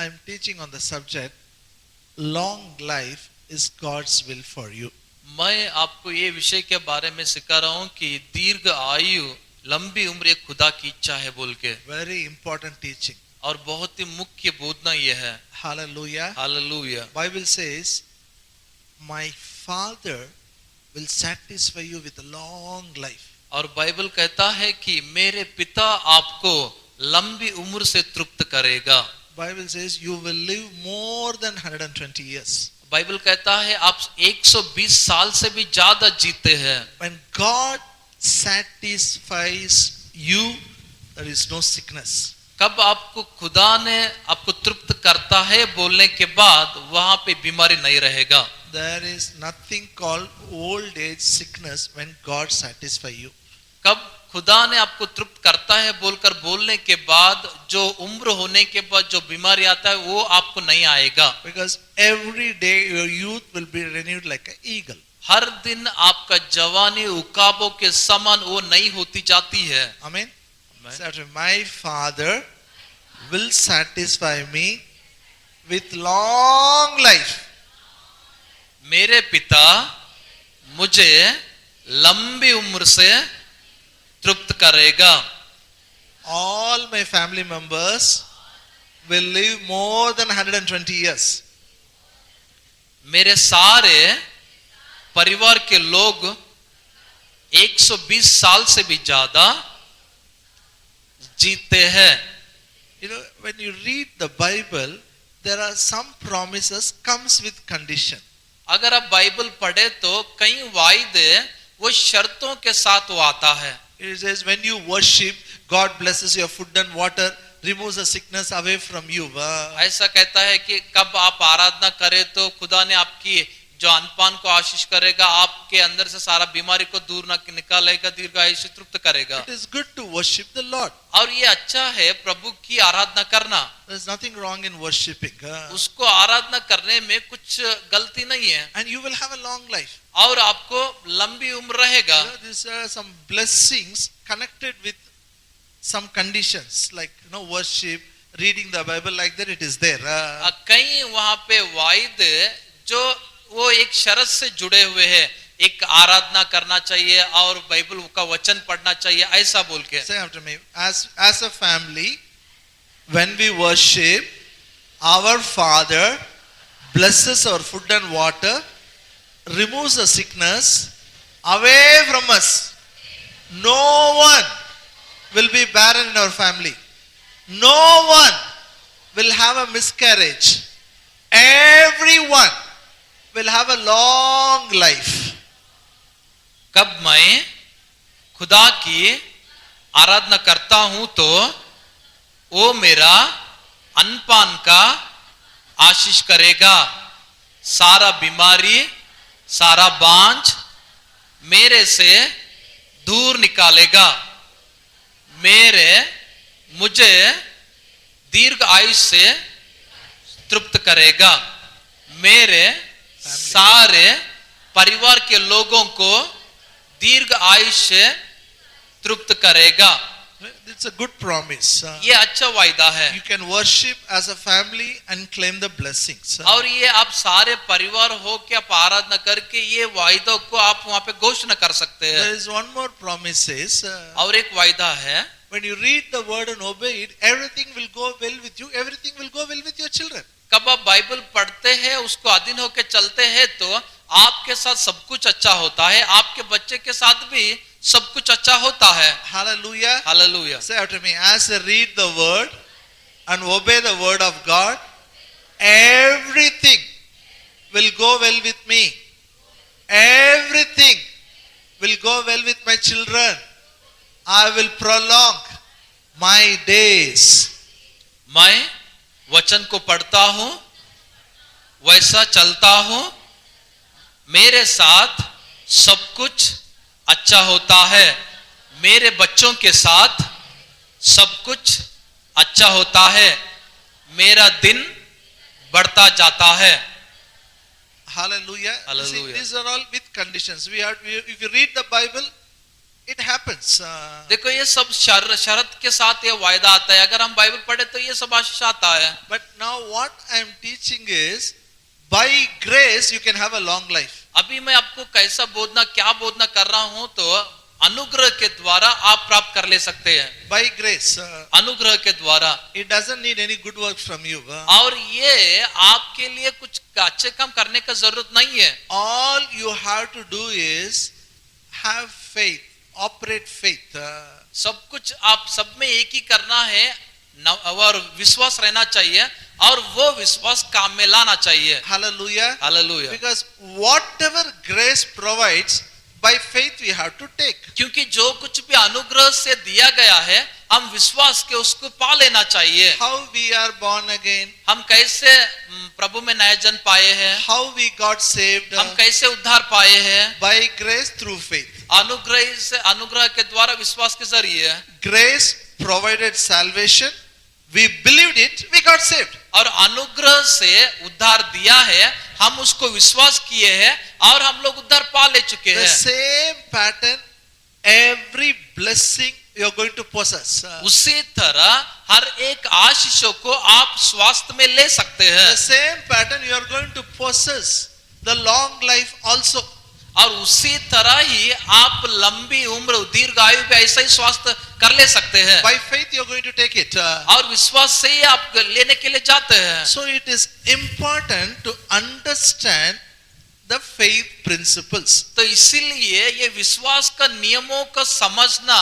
I am teaching on the subject, long life is God's will for you. मैं आपको ये विषय के बारे में सिखा रहा हूँ कि दीर्घ आयु लंबी उम्र एक खुदा की इच्छा है बोल के, Very important teaching. और बहुत ही मुख्य बोधना ये है। Hallelujah. Hallelujah. Bible says, my Father will satisfy you with a long life. और बाइबल कहता है कि मेरे पिता आपको लंबी उम्र से तृप्त करेगा। Bible says you will live more than 120 years. Bible कहता है आप 120 साल से भी ज्यादा जीते हैं। When God satisfies you, there is no sickness. कब आपको खुदा ने आपको तृप्त करता है बोलने के बाद वहां पे बीमारी नहीं रहेगा। There is nothing called old age sickness when God satisfies you. कब खुदा ने आपको तृप्त करता है बोलकर बोलने के बाद जो उम्र होने के बाद जो बीमारी आता है वो आपको नहीं आएगा। Because every day your youth will be renewed like an eagle. हर दिन आपका जवानी उकाबों के समान वो नई होती जाती है। Amen. So my Father will satisfy me with long life. मेरे पिता मुझे लंबी उम्र से तृप्त करेगा। All my family members will live more than 120 years. मेरे सारे परिवार के लोग 120 साल से भी ज्यादा जीते हैं। You know, when you read the Bible, there are some promises comes with condition. अगर आप बाइबल पढ़े तो कई वायदे वो शर्तों के साथ वो आता है। It says when you worship, God blesses your food and water, removes the sickness away from you. ऐसा कहता है कि कब आप आराधना करें तो खुदा ने आपकी जो अनपान को आशीष करेगा, आपके अंदर से सारा बीमारी को दूर निकालेगा, दीर्घायु से तृप्त करेगा। It is good to worship the Lord. और ये अच्छा है प्रभु की आराधना करना। There is nothing wrong in worshiping. उसको आराधना करने में कुछ गलती नहीं है। And you will have a long life. और आपको लंबी उम्र रहेगा। These are some blessings connected with some conditions, like worship, reading the Bible, like that it is there. कई वहां पे वायदे जो वो एक शर्त से जुड़े हुए हैं, एक आराधना करना चाहिए और बाइबल का वचन पढ़ना चाहिए, ऐसा बोल के। Say after me, as a family, when we worship, our Father blesses our food and water, removes the sickness away from us. No one will be barren in our family. No one will have a miscarriage. Everyone will have a long life. कब मैं खुदा की आराधना करता हूं तो वो मेरा अनपान का आशीष करेगा, सारा बीमारी सारा बांझ मेरे से दूर निकालेगा, मुझे दीर्घ आयु से तृप्त करेगा, मेरे सारे परिवार के लोगों को दीर्घ आयु से तृप्त करेगा। It's a good promise. ये अच्छा वायदा है। You can worship as a family and claim the blessings. और ये आप सारे परिवार हो के आप आराधना करके ये वायदों को आप वहां पे घोषणा कर सकते हैं। There is one more promise says, और एक वायदा है, when you read the word and obey it, everything will go well with you, everything will go well with your children. कब आप बाइबल पढ़ते हैं उसको अधीन होकर चलते हैं तो आपके साथ सब कुछ अच्छा होता है, आपके बच्चे के साथ भी सब कुछ अच्छा होता है। Hallelujah. Hallelujah. Say after me, as I read the word and obey the word of God, everything will go well with me. Everything will go well with my children. I will prolong my days. मैं वचन को पढ़ता हूं, वैसा चलता हूं, मेरे साथ सब कुछ अच्छा होता है, मेरे बच्चों के साथ सब कुछ अच्छा होता है, मेरा दिन बढ़ता जाता है। Hallelujah. Hallelujah. See, these are all with conditions. If you read the Bible, it happens. देखो ये सब शर्त के साथ ये वायदा आता है, अगर हम बाइबल पढ़े तो ये सब आशीष आता है। But now what I am teaching is, by grace you can have a long life. अभी मैं आपको कैसा क्या बोधना कर रहा हूं, तो अनुग्रह के द्वारा आप प्राप्त कर ले सकते हैं। By grace, अनुग्रह के द्वारा, it doesn't need any good work from you. और ये आपके लिए कुछ अच्छे काम करने का जरूरत नहीं है। All you have to do is have faith, operate faith. सब कुछ आप सब में एक ही करना है, और विश्वास रहना चाहिए, और वो विश्वास काम में लाना चाहिए। Hallelujah. Hallelujah. Because whatever grace provides, by faith we have to take. क्योंकि जो कुछ भी अनुग्रह से दिया गया है, हम विश्वास के उसको पा लेना चाहिए। How we are born again, हम कैसे प्रभु में नया जन्म पाए हैं, how we got saved, हम कैसे उद्धार पाए हैं, by grace through faith. अनुग्रह के द्वारा, विश्वास के जरिए। Grace provided salvation, we believed it, we got saved. और अनुग्रह से उद्धार दिया है, हम उसको विश्वास किए हैं, और हम लोग उद्धार पा ले चुके The हैं। same pattern, every blessing you are going to possess. उसी तरह हर एक आशीषों को आप स्वास्थ्य में ले सकते हैं। The same pattern you are going to possess the long life also. और उसी तरह ही आप लंबी उम्र, दीर्घ आयु भी ऐसा ही स्वास्थ्य कर ले सकते हैं। By faith you are going to take it. और विश्वास से ही आप लेने के लिए जाते हैं। So it is important to understand the faith principles. तो इसीलिए ये विश्वास का नियमों का समझना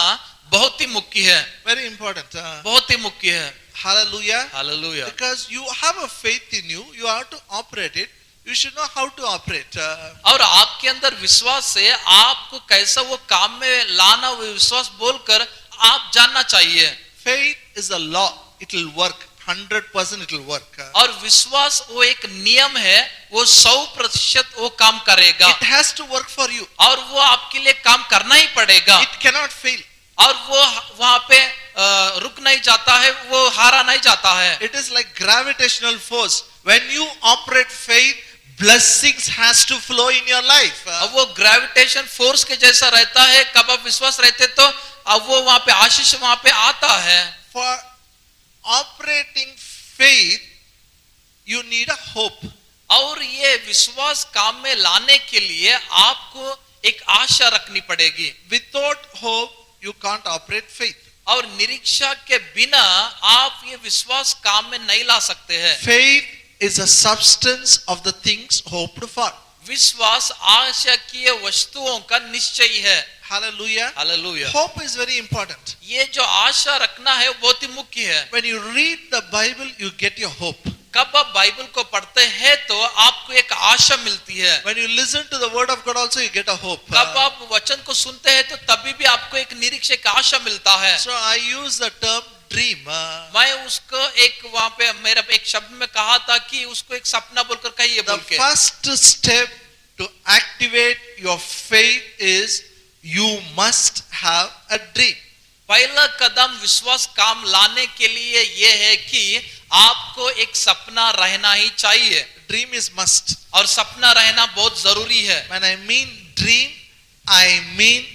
बहुत ही मुख्य है। Very important. बहुत ही मुख्य है। Hallelujah. Hallelujah. Because you have a faith in you, you have to operate it. You should know how to operate. और आपके अंदर विश्वास है, आपको कैसा वो काम में लाना, वो विश्वास बोलकर आप जानना चाहिए। Faith is a law. It will work. 100% it will work. और विश्वास वो एक नियम है, वो 100% वो काम करेगा। It has to work for you. और वो आपके लिए काम करना ही पड़ेगा। It cannot fail. और वो वहां पे रुक नहीं जाता है, वो हारा नहीं जाता है। It is like gravitational force. When you operate faith, blessings has to flow in your life. अब वो ग्रेविटेशन फोर्स के जैसा रहता है, कब आप विश्वास रहते तो अब वो वहां पे आशीष वहां पे आता है। For operating faith, you need a hope. और ये विश्वास काम में लाने के लिए आपको एक आशा रखनी पड़ेगी। Without hope, you can't operate faith. और निरीक्षा के बिना आप ये विश्वास काम में नहीं ला सकते हैं। Faith is a substance of the things hoped for. विश्वास आशा की वस्तुओं का निश्चय है। Hallelujah. Hallelujah. Hope is very important. ये जो आशा रखना है वो बहुत ही मुख्य है। When you read the Bible, you get your hope. कब आप बाइबल को पढ़ते हैं तो आपको एक आशा मिलती है। When you listen to the word of God also, you get a hope. कब आप वचन को सुनते हैं तो तभी भी आपको एक निरीक्षण, एक आशा मिलता है। So I use the term dream. मैं उसको एक वहां पे मेरा एक शब्द में कहा था कि उसको एक सपना बोलकर कहिए The बोल के। first step to activate your faith is you must have a dream. पहला कदम विश्वास काम लाने के लिए ये है कि आपको एक सपना रहना ही चाहिए। Dream is must. और सपना रहना बहुत जरूरी है। When I mean dream, I mean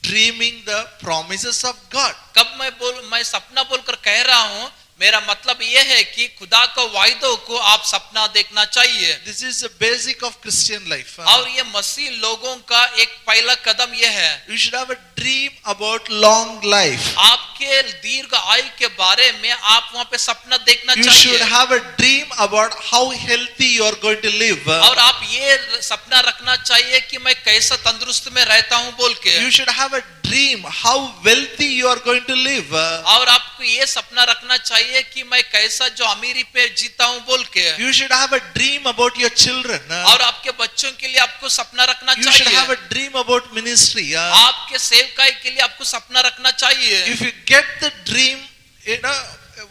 dreaming the promises of God. कब मैं सपना बोलकर कह रहा हूं, मेरा मतलब यह है कि खुदा को वायदों को आप सपना देखना चाहिए। This is the basic of Christian life. और ये मसीह लोगों का एक पहला कदम यह है। You should have a dream about long life. आपके दीर्घ आयु के बारे में आप वहां पे सपना देखना You should चाहिए। have a dream about how healthy you are going to live. और आप ये सपना रखना चाहिए कि मैं कैसा तंदुरुस्त में रहता हूं बोल के। You should have a dream how wealthy you are going to live. और आपको ये सपना रखना चाहिए कि मैं कैसा जो अमीरी पे जीता हूं बोल के। You should have a dream about your children. और आपके बच्चों के लिए आपको सपना रखना You should have चाहिए। a dream about ministry. आपके सेवकाई के लिए आपको सपना रखना चाहिए। If you get the dream,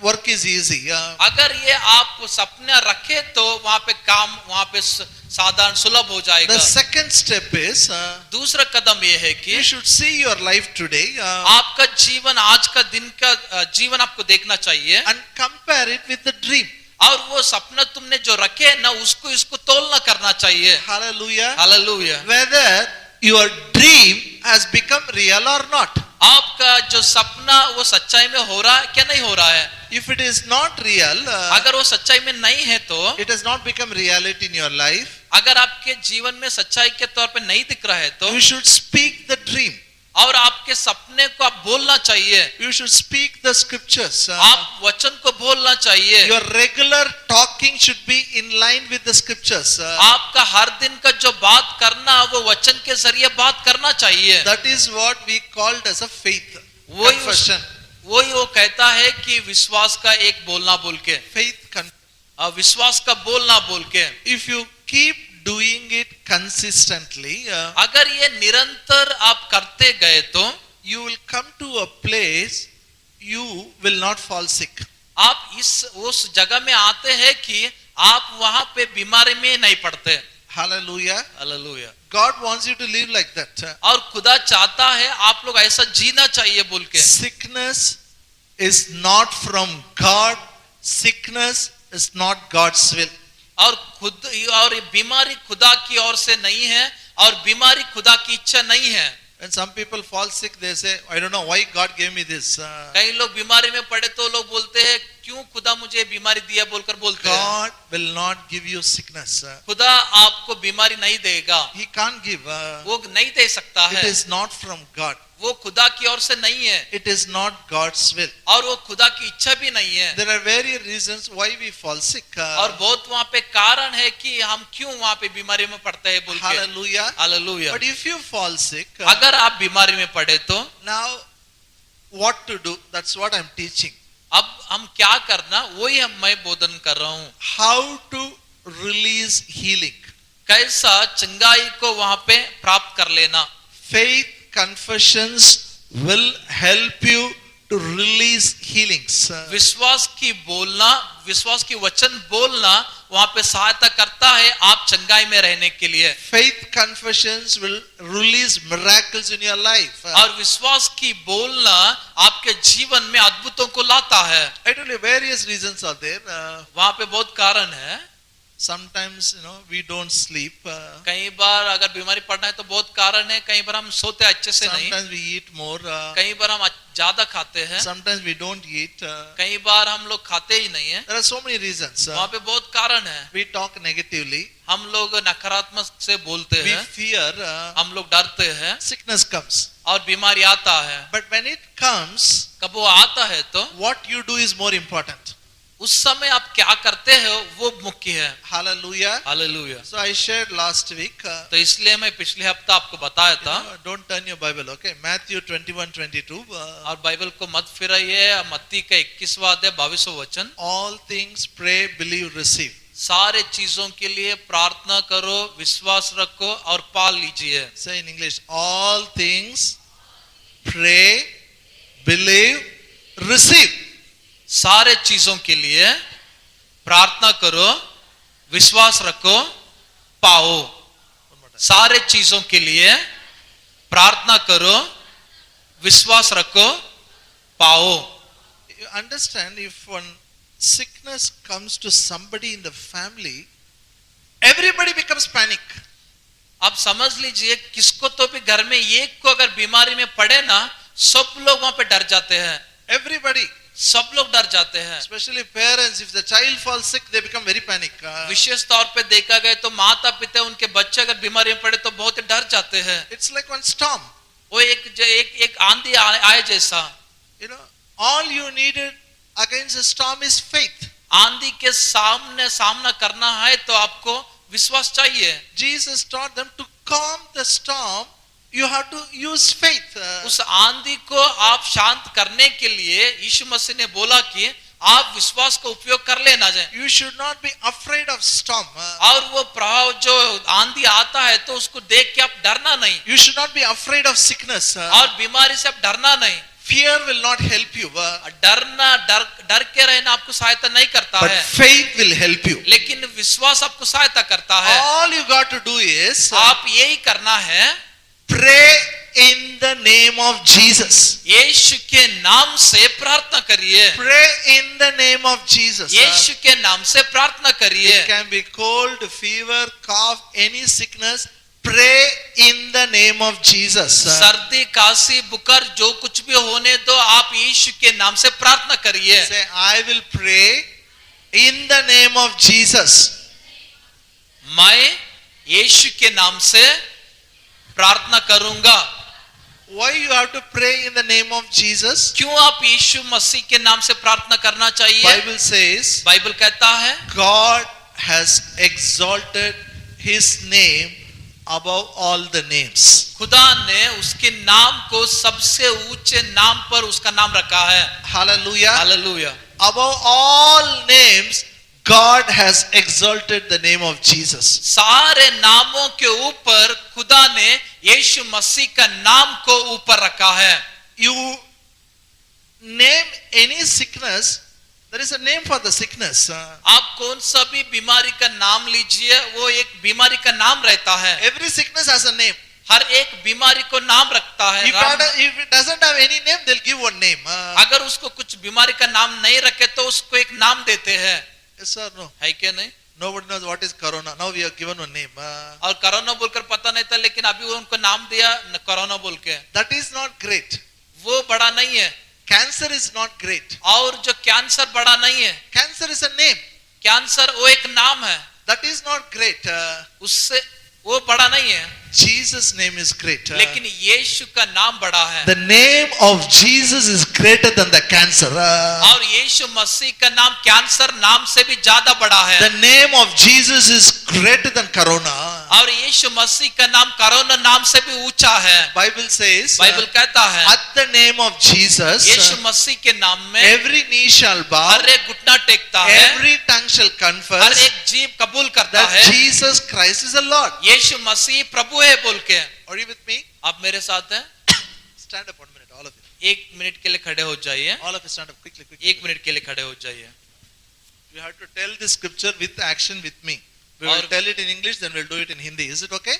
work is easy. अगर ये आप सपना रखे तो वहां पे काम वहां पे साधारण सुलभ हो जाएगा। The second step is दूसरा कदम ये है कि you should see your life today आपका जीवन, आज का दिन का जीवन आपको देखना चाहिए and compare it with the dream. और वो सपना तुमने जो रखे ना उसको इसको तोलना करना चाहिए। Hallelujah. Hallelujah. Whether your dream has become real or not. आपका जो सपना वो सच्चाई में हो रहा है क्या नहीं हो रहा है? If it is not real, अगर वो सच्चाई में नहीं है तो, it has not become reality in your life, अगर आपके जीवन में सच्चाई के तौर पे नहीं दिख रहा है तो, you should speak the dream. और आपके सपने को आप बोलना चाहिए, You should speak the scriptures. आप वचन को बोलना चाहिए। Your regular talking should be in line with the scriptures. आपका हर दिन का जो बात करना वो वचन के जरिए बात करना चाहिए। That is what we called as a faith वही confession. वही वो कहता है कि विश्वास का एक बोलना बोल के, विश्वास का बोलना बोल के। If you keep doing it consistently, अगर ये निरंतर आप करते गए तो you will come to a place you will not fall sick. आप उस जगह में आते हैं कि आप वहां पे बीमारी में नहीं पड़ते। Hallelujah. Hallelujah. God wants you to live like that. और खुदा चाहता है आप लोग ऐसा जीना चाहिए बोल के। Sickness is not from God. Sickness is not God's will. और बीमारी खुदा की ओर से नहीं है और बीमारी खुदा की इच्छा नहीं है। When some people fall sick, they say, I don't know why God gave me this. कई लोग बीमारी में पड़े तो लोग बोलते हैं क्यों खुदा मुझे बीमारी दिया बोलकर बोलते हैं। God will not give you sickness. खुदा आपको बीमारी नहीं देगा, He can't give. वो नहीं दे सकता It है, is not from God. वो खुदा की ओर से नहीं है It is not God's will. और वो खुदा की इच्छा भी नहीं है। There are various reasons why we fall sick. और बहुत वहाँ पे कारण है कि हम क्यों वहाँ पे बीमारी में पड़ते हैं बोल के। Hallelujah. Hallelujah. But if you fall sick, अगर आप बीमारी में पड़े तो now what to do? That's what I'm teaching. अब हम क्या करना वही मैं बोधन कर रहा हूँ। How to release healing. कैसा चंगाई को वहाँ पे प्राप्त कर लेना। Faith confessions will help you to release healings. विश्वास की बोलना, विश्वास की वचन बोलना वहाँ पे सहायता करता है आप चंगाई में रहने के लिए। Faith confessions will release miracles in your life. और विश्वास की बोलना आपके जीवन में अद्भुतों को लाता है। I tell you, various reasons are there. वहाँ पे बहुत कारण है। Sometimes, we don't sleep. कई बार अगर बीमारी पड़ना है तो बहुत कारण है। कई बार हम सोते अच्छे से नहीं, Sometimes we eat more. कई बार हम ज्यादा खाते हैं, Sometimes we don't eat. कई बार हम लोग खाते ही नहीं है। There are so many reasons. वहाँ पे बहुत कारण है। We talk negatively. हम लोग नकारात्मक से बोलते We हैं, fear. हम लोग डरते हैं Sickness comes. और बीमारी आता है। But when it comes, कब वो आता है तो what you do is more important. उस समय आप क्या करते हो वो मुख्य है। Hallelujah. Hallelujah. So I shared last week. तो इसलिए मैं पिछले हफ्ता आपको बताया था। Don't turn your Bible, okay? Matthew 21:22. और बाइबल को मत फिराइए। मत्ती का 21वां अध्याय 22वां वचन। All things pray, believe, receive. सारे चीजों के लिए प्रार्थना करो, विश्वास रखो और पाल लीजिए। Say in English, all things pray, believe, receive. सारे चीजों के लिए प्रार्थना करो, विश्वास रखो, पाओ। सारे चीजों के लिए प्रार्थना करो, विश्वास रखो, पाओ। You understand, if one sickness comes to somebody in the family, everybody becomes panic. आप समझ लीजिए किसको तो भी घर में एक को अगर बीमारी में पड़े ना, सब लोग वहां पे डर जाते हैं। Everybody, सब लोग डर जाते हैं। especially parents, if the child falls sick, they become very panic. विशेष तौर पे देखा गया तो माता पिता उनके बच्चे अगर बीमारी में पड़े तो बहुत ही डर जाते हैं। It's like one storm. वो एक आंधी आए जैसा। All you needed against a storm is faith. आंधी के सामना करना है तो आपको विश्वास चाहिए। Jesus taught them to calm the storm. You have to use faith. उस आंधी को आप शांत करने के लिए यीशु मसीह ने बोला कि आप विश्वास का उपयोग कर लेना जाए। You should not be afraid of storm. और वो प्रभाव जो आंधी आता है तो उसको देख के आप डरना नहीं। You should not be afraid of sickness. और बीमारी से आप डरना नहीं। Fear will not help you. डर के रहना आपको सहायता नहीं करता But है, faith will help you. लेकिन विश्वास आपको सहायता करता है। All you got to do is आप यही करना है, pray in the name of Jesus. यीशु के नाम से प्रार्थना करिए। Pray in the name of Jesus. यीशु के नाम से प्रार्थना करिए। It can be cold, fever, cough, any sickness. pray in the name of Jesus. सर्दी काशी बुखार जो कुछ भी होने दो, आप यीशु के नाम से प्रार्थना करिए. Say, I will pray in the name of Jesus. मैं यीशु के नाम से प्रार्थना करूंगा. Why you have to pray in the name of Jesus? क्यों आप यीशु मसीह के नाम से प्रार्थना करना चाहिए? Bible says, बाइबल कहता है God has exalted His name above all the names. खुदा ने उसके नाम को सबसे ऊंचे नाम पर उसका नाम रखा है. Hallelujah. Hallelujah. Above all names, God has exalted the name of Jesus. सारे नामों के ऊपर खुदा ने यीशु मसीह का नाम को ऊपर रखा है. You name any sickness, there is a name for the sickness. आप कौन सा भी बीमारी का नाम लीजिए, वो एक बीमारी का नाम रहता है. Every sickness has a name. हर एक बीमारी को नाम रखता है. If it doesn't have any name, they'll give one name. अगर उसको कुछ बीमारी का नाम नहीं रखे तो उसको एक नाम देते हैं. Yes or no? है क्या नहीं? Nobody knows what is corona. Now we have given one name. और कोरोना बोलकर पता नहीं था, लेकिन अभी उनको नाम दिया कोरोना बोल के. That is not great. वो बड़ा नहीं है. Cancer is not great. और जो कैंसर बड़ा नहीं है. Cancer is a name. Cancer वो एक नाम है. That is not great. उससे वो बड़ा नहीं है. Jesus' name is great. लेकिन यीशु का नाम बड़ा है. The name of Jesus is greater than the cancer. और यीशु मसीह का नाम कैंसर नाम से भी ज्यादा बड़ा है. The name of Jesus is greater than corona. और यीशु मसीह का नाम कोरोना नाम से भी ऊंचा है. Bible says, बाइबल कहता है at the name of Jesus, यीशु मसीह के नाम में every knee shall bow, हर एक घुटना टेकता है, every tongue shall हर confess एक जीव कबूल करता that है Jesus Christ is the Lord. यीशु मसीह प्रभु है बोल के. Are you with me? आप मेरे साथ हैं? Stand up 1 minute, all of you. एक मिनट के लिए खड़े हो जाइए. All of you stand up quickly, quickly. एक मिनट के लिए खड़े हो जाइए. You have to tell this scripture with action with me. We will और- tell it in English, then we'll do it in Hindi. Is it okay?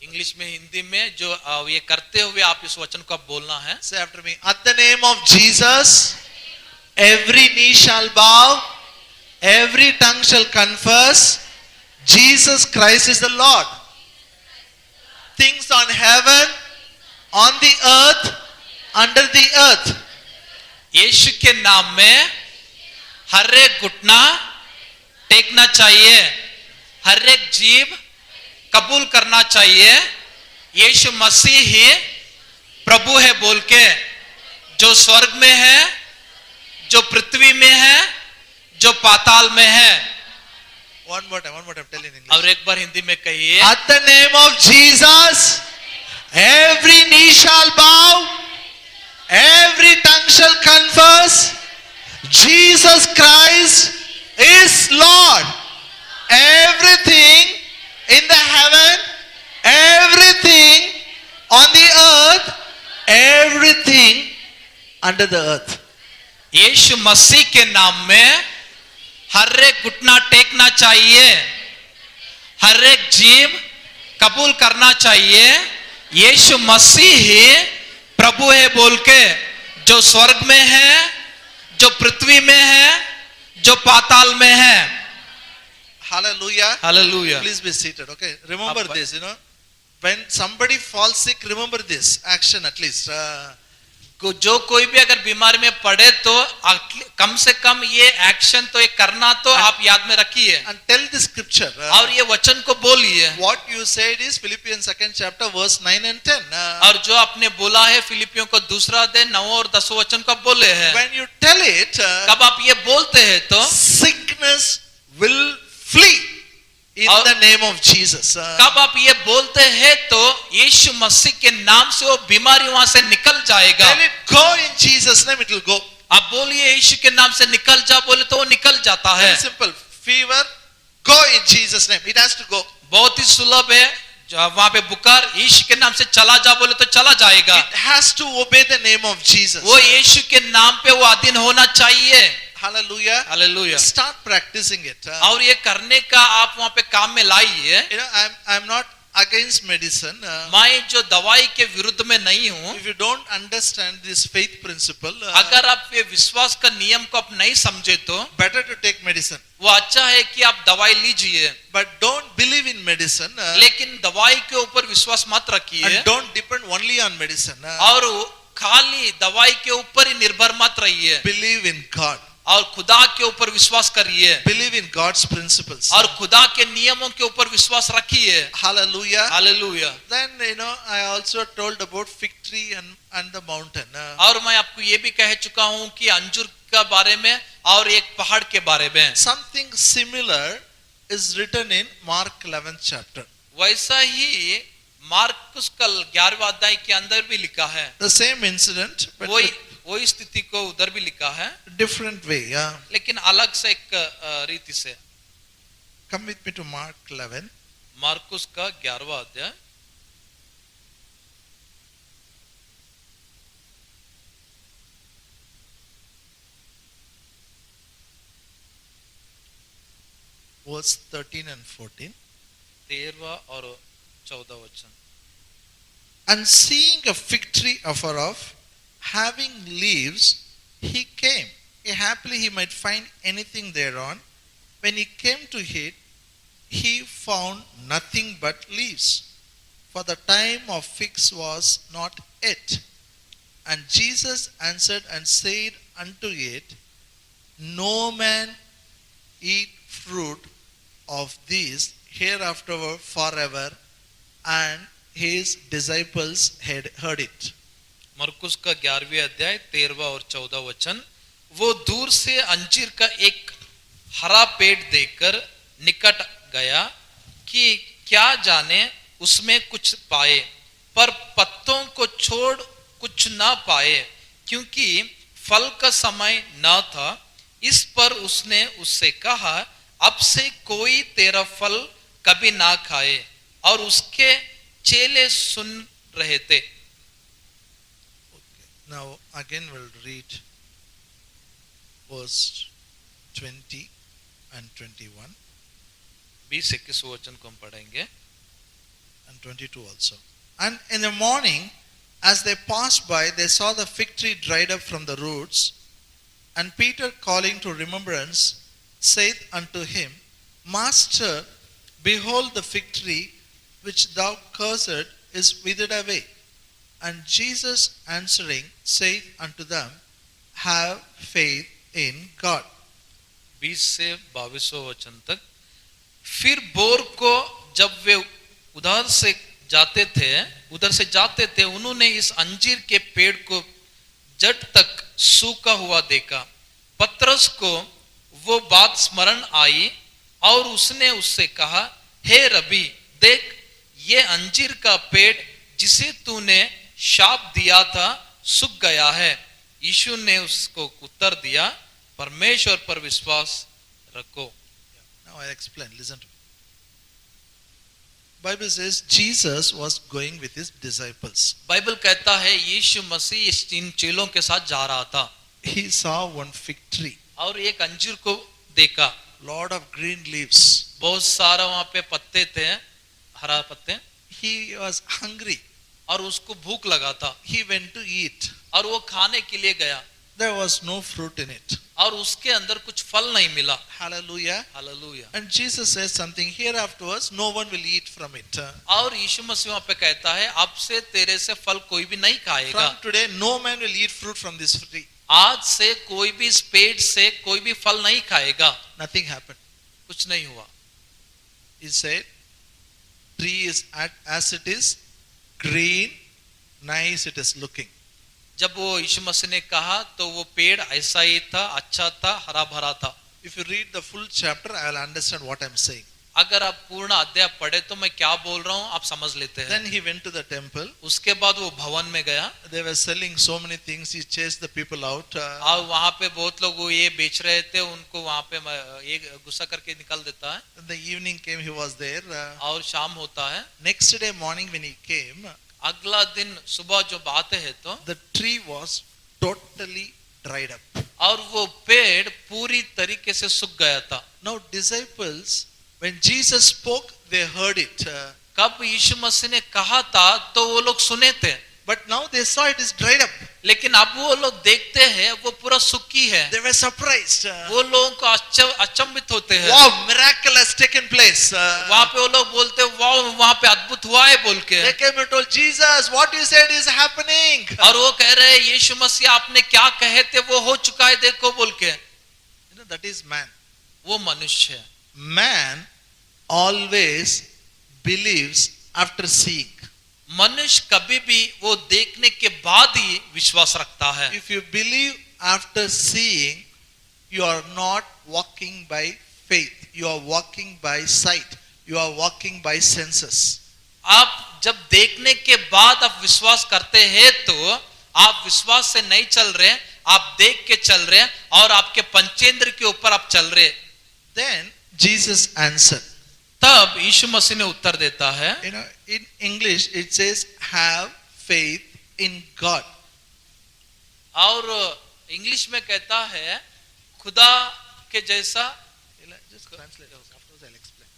English में हिंदी में जो ये करते हुए आप इस वचन को आप बोलना है. Say after me. At the name of Jesus, every knee shall bow, every tongue shall confess, Jesus Christ is the Lord. Things on heaven, on the earth, under the earth. यीशु के नाम में हर एक घुटना टेकना चाहिए, हर एक जीव कबूल करना चाहिए यीशु मसीह ही प्रभु है बोल के, जो स्वर्ग में है, जो पृथ्वी में है, जो पाताल में है. One more time, tell in English. और एक बार हिंदी में कहिए. At the name of Jesus, every knee shall bow, every tongue shall confess, Jesus Christ is Lord. Everything in the heaven, everything on the earth, everything under the earth. यीशु मसीह के नाम में हर एक घुटना टेकना चाहिए, हर एक जीव कबूल करना चाहिए यीशु मसीह ही प्रभु है बोल के, जो स्वर्ग में है, जो पृथ्वी में है, जो पाताल में है. Hallelujah. Hallelujah. Please be seated. Okay. Remember Up- this, when somebody falls sick, remember this action at least. जो कोई भी अगर बीमारी में पड़े तो कम से कम ये एक्शन तो ये करना तो आप याद में रखिए. And tell the scripture. और ये वचन को बोलिए. What you said is Philippians 2nd chapter verse 9 and 10. और जो आपने बोला है फिलिपियों को 2 अध्याय 9 और 10 वचन को बोले हैं. When you tell it, कब आप ये बोलते हैं तो sickness will flee in और- the name of Jesus. कब आप ये बोलते हैं तो यीशु मसीह के नाम से वो बीमारी वहां से निकल जाएगा. Tell it, go in Jesus' name, it will go. आप बोलिए यीशु के नाम से निकल जा, बोले तो वो निकल जाता है. Very simple. Fever, go in Jesus' name. It has to go. बहुत ही सुलभ है. वहां पे बुखार यीशु के नाम से चला जा बोले तो चला जाएगा. It has to obey the name of Jesus. वो यीशु के नाम पे वो अधीन होना चाहिए. Hallelujah. Hallelujah. Start practicing it. और ये करने का आप वहां पे काम में लाइए. I'm not against medicine. मैं जो दवाई के विरुद्ध में नहीं हूं, If you don't understand this faith principle, अगर आप ये विश्वास का नियम को आप नहीं समझे तो better to take medicine. वो अच्छा है कि आप दवाई लीजिए, But don't believe in medicine, लेकिन दवाई के ऊपर विश्वास मत रखिए and don't depend only on medicine. और खाली दवाई के ऊपर ही निर्भर मत रहिए, Believe in God. और खुदा के ऊपर विश्वास करिए Believe in God's principles. और खुदा के नियमों के ऊपर विश्वास रखिए। Hallelujah. Hallelujah. Then I also told about fig tree and the mountain. और मैं आपको ये भी कह चुका हूं कि अंजूर के बारे में और एक पहाड़ के बारे में। Something similar is written in Mark 11th chapter. वैसा ही मार्कुस का 11वें अध्याय के अंदर भी लिखा है, The same incident, but वही स्थिति को उधर भी लिखा है, different way. Yeah. लेकिन अलग से एक रीति से। Come with me to Mark 11. Marcus का 11वां अध्याय verse 13 and 14. 13वां और 14वां वचन। And seeing a fig tree afar off, having leaves, he came. Happily he might find anything thereon. When he came to it, he found nothing but leaves, for the time of figs was not yet. And Jesus answered and said unto it, No man eat fruit of these hereafter forever. And his disciples had heard it. मरकुस का 11वें अध्याय 13वां और 14वां वचन। वो दूर से अंजीर का एक हरा पेड़ देखकर निकट गया कि क्या जाने उसमें कुछ पाए, पर पत्तों को छोड़ कुछ ना पाए, क्योंकि फल का समय न था। इस पर उसने उससे कहा, अब से कोई तेरा फल कभी ना खाए। और उसके चेले सुन रहे थे। Now again we'll read verse 20 and 21 20-21 वचन को हम पढ़ेंगे and 22 also. And in the morning, as they passed by, they saw the fig tree dried up from the roots. And Peter, calling to remembrance, saith unto him, Master, behold, the fig tree which thou cursed is withered away. And Jesus answering saith unto them, Have faith in God. 20 से 22 वचन तक। फिर bore को जब वे उधर से जाते थे, उन्होंने इस अंजीर के पेड़ को जड़ तक सूखा हुआ देखा। पतरस को वो बात स्मरण आई और उसने उससे कहा, हे रबी, देख, ये अंजीर का पेड़ जिसे तूने शाप दिया था सूख गया है। यीशु ने उसको उत्तर दिया, परमेश्वर पर विश्वास रखो। Now I explain, listen to me. Bible says Jesus was going with his disciples. Bible कहता है यीशु मसीह इस इन चेलों के साथ जा रहा था। He saw one fig tree, और एक अंजीर को देखा, lot of green leaves. बहुत सारा वहां पे पत्ते थे, हरा पत्ते। He was hungry. और उसको भूख लगा था He went to eat. और वो खाने के लिए गया There was no fruit in it. और उसके अंदर कुछ फल नहीं मिला। Hallelujah. Hallelujah. And Jesus says something here afterwards, no one will eat from it. और यीशु मसीह वहां पे कहता है, अब से तेरे से फल कोई भी नहीं खाएगा। From today, no man will eat fruit from this tree. आज से कोई भी इस पेड़ से कोई भी फल नहीं खाएगा। Nothing happened. कुछ नहीं हुआ। He said, tree is as it is, green, nice it is looking. जब वो यीशु मसीह ने कहा तो वो पेड़ ऐसा ही था, अच्छा था, हरा भरा था। If you read the full chapter, I will understand what I am saying. अगर आप पूर्ण अध्याय पढ़े तो मैं क्या बोल रहा हूँ आप समझ लेते हैं। Then he went to the temple. उसके बाद वो भवन में गया। They were selling so many things. He chased the people out. और वहाँ पे बहुत लोग वो ये बेच रहे थे, उनको वहाँ पे ये गुस्सा करके निकाल देता है। The evening came, he was there. और शाम होता है। Next day morning when he came, अगला दिन सुबह जो बात है तो the tree was totally dried up. और वो पेड़ पूरी तरीके से सूख गया था। Now disciples, when Jesus spoke, they heard it. कब यीशु मसीह ने कहा था तो वो लोग सुने थे, But now they saw it is dried up. लेकिन अब वो लोग देखते हैं वो पूरा सूखी है। They were surprised. वो लोगों को अचंभित होते हैं। Wow, miracle has taken place. वहां पे वो लोग बोलते हैं वाह वहां पे अद्भुत हुआ है बोल के। They came and told Jesus, what you said is happening. और वो कह रहे हैं यीशु मसीह आपने क्या कहे थे वो हो चुका है देखो बोल के। You know, that is man. वो मनुष्य है। Man always believes after seeing. मनुष्य कभी भी वो देखने के बाद ही विश्वास रखता है। If you believe after seeing, you are not walking by faith. You are walking by sight. You are walking by senses. आप जब देखने के बाद आप विश्वास करते हैं तो आप विश्वास से नहीं चल रहे, आप देख के चल रहे और आपके पंचेंद्र के ऊपर आप चल रहे। Then Jesus answered. तब यीशु मसीह ने उत्तर देता है, You know, in English it says, have faith in God. और इंग्लिश में कहता है खुदा के जैसा, Just translate. Afterwards I'll explain.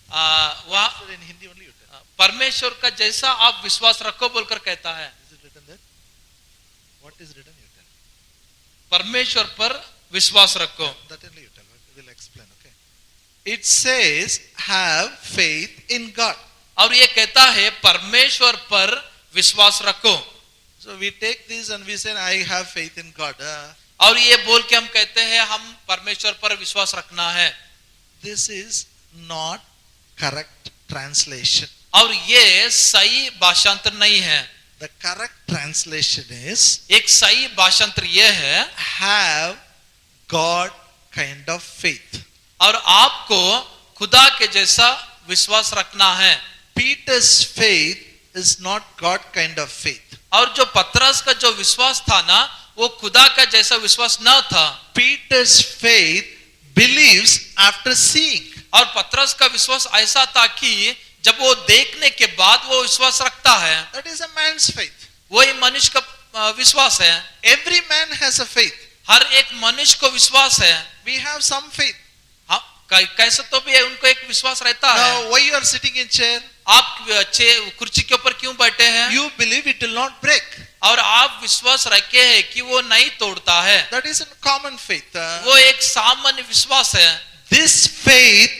वह In Hindi only you tell. परमेश्वर का जैसा आप विश्वास रखो बोलकर कहता है। Is it written there? What is written you tell. परमेश्वर पर विश्वास रखो। That only you tell. We'll explain. Okay. It says, have faith in God. और ये कहता है परमेश्वर पर विश्वास रखो। So we take this and we say, I have faith in God. और ये बोल के हम कहते हैं हम परमेश्वर पर विश्वास रखना है। This is not correct translation. और ये सही भाषांतर नहीं है। The correct translation is, एक सही भाषांतर ये है have God kind of faith. और आपको खुदा के जैसा विश्वास रखना है। Peter's faith is not God kind of faith. और जो पतरस का जो विश्वास था ना वो खुदा का जैसा विश्वास न था। Peter's faith believes after seeing. और पतरस का विश्वास ऐसा था कि जब वो देखने के बाद वो विश्वास रखता है। That is a man's faith. वही मनुष्य का विश्वास है। Every man has a faith. हर एक मनुष्य को विश्वास है। We have some faith. हाँ, कैसे तो भी है, उनको एक विश्वास रहता है। Now, why you are sitting in chair? आप कुर्सी के ऊपर क्यों बैठे हैं? You believe it will not break. और आप विश्वास रखे हैं कि वो नहीं तोड़ता है। That is a common faith. वो एक सामान्य विश्वास है। This faith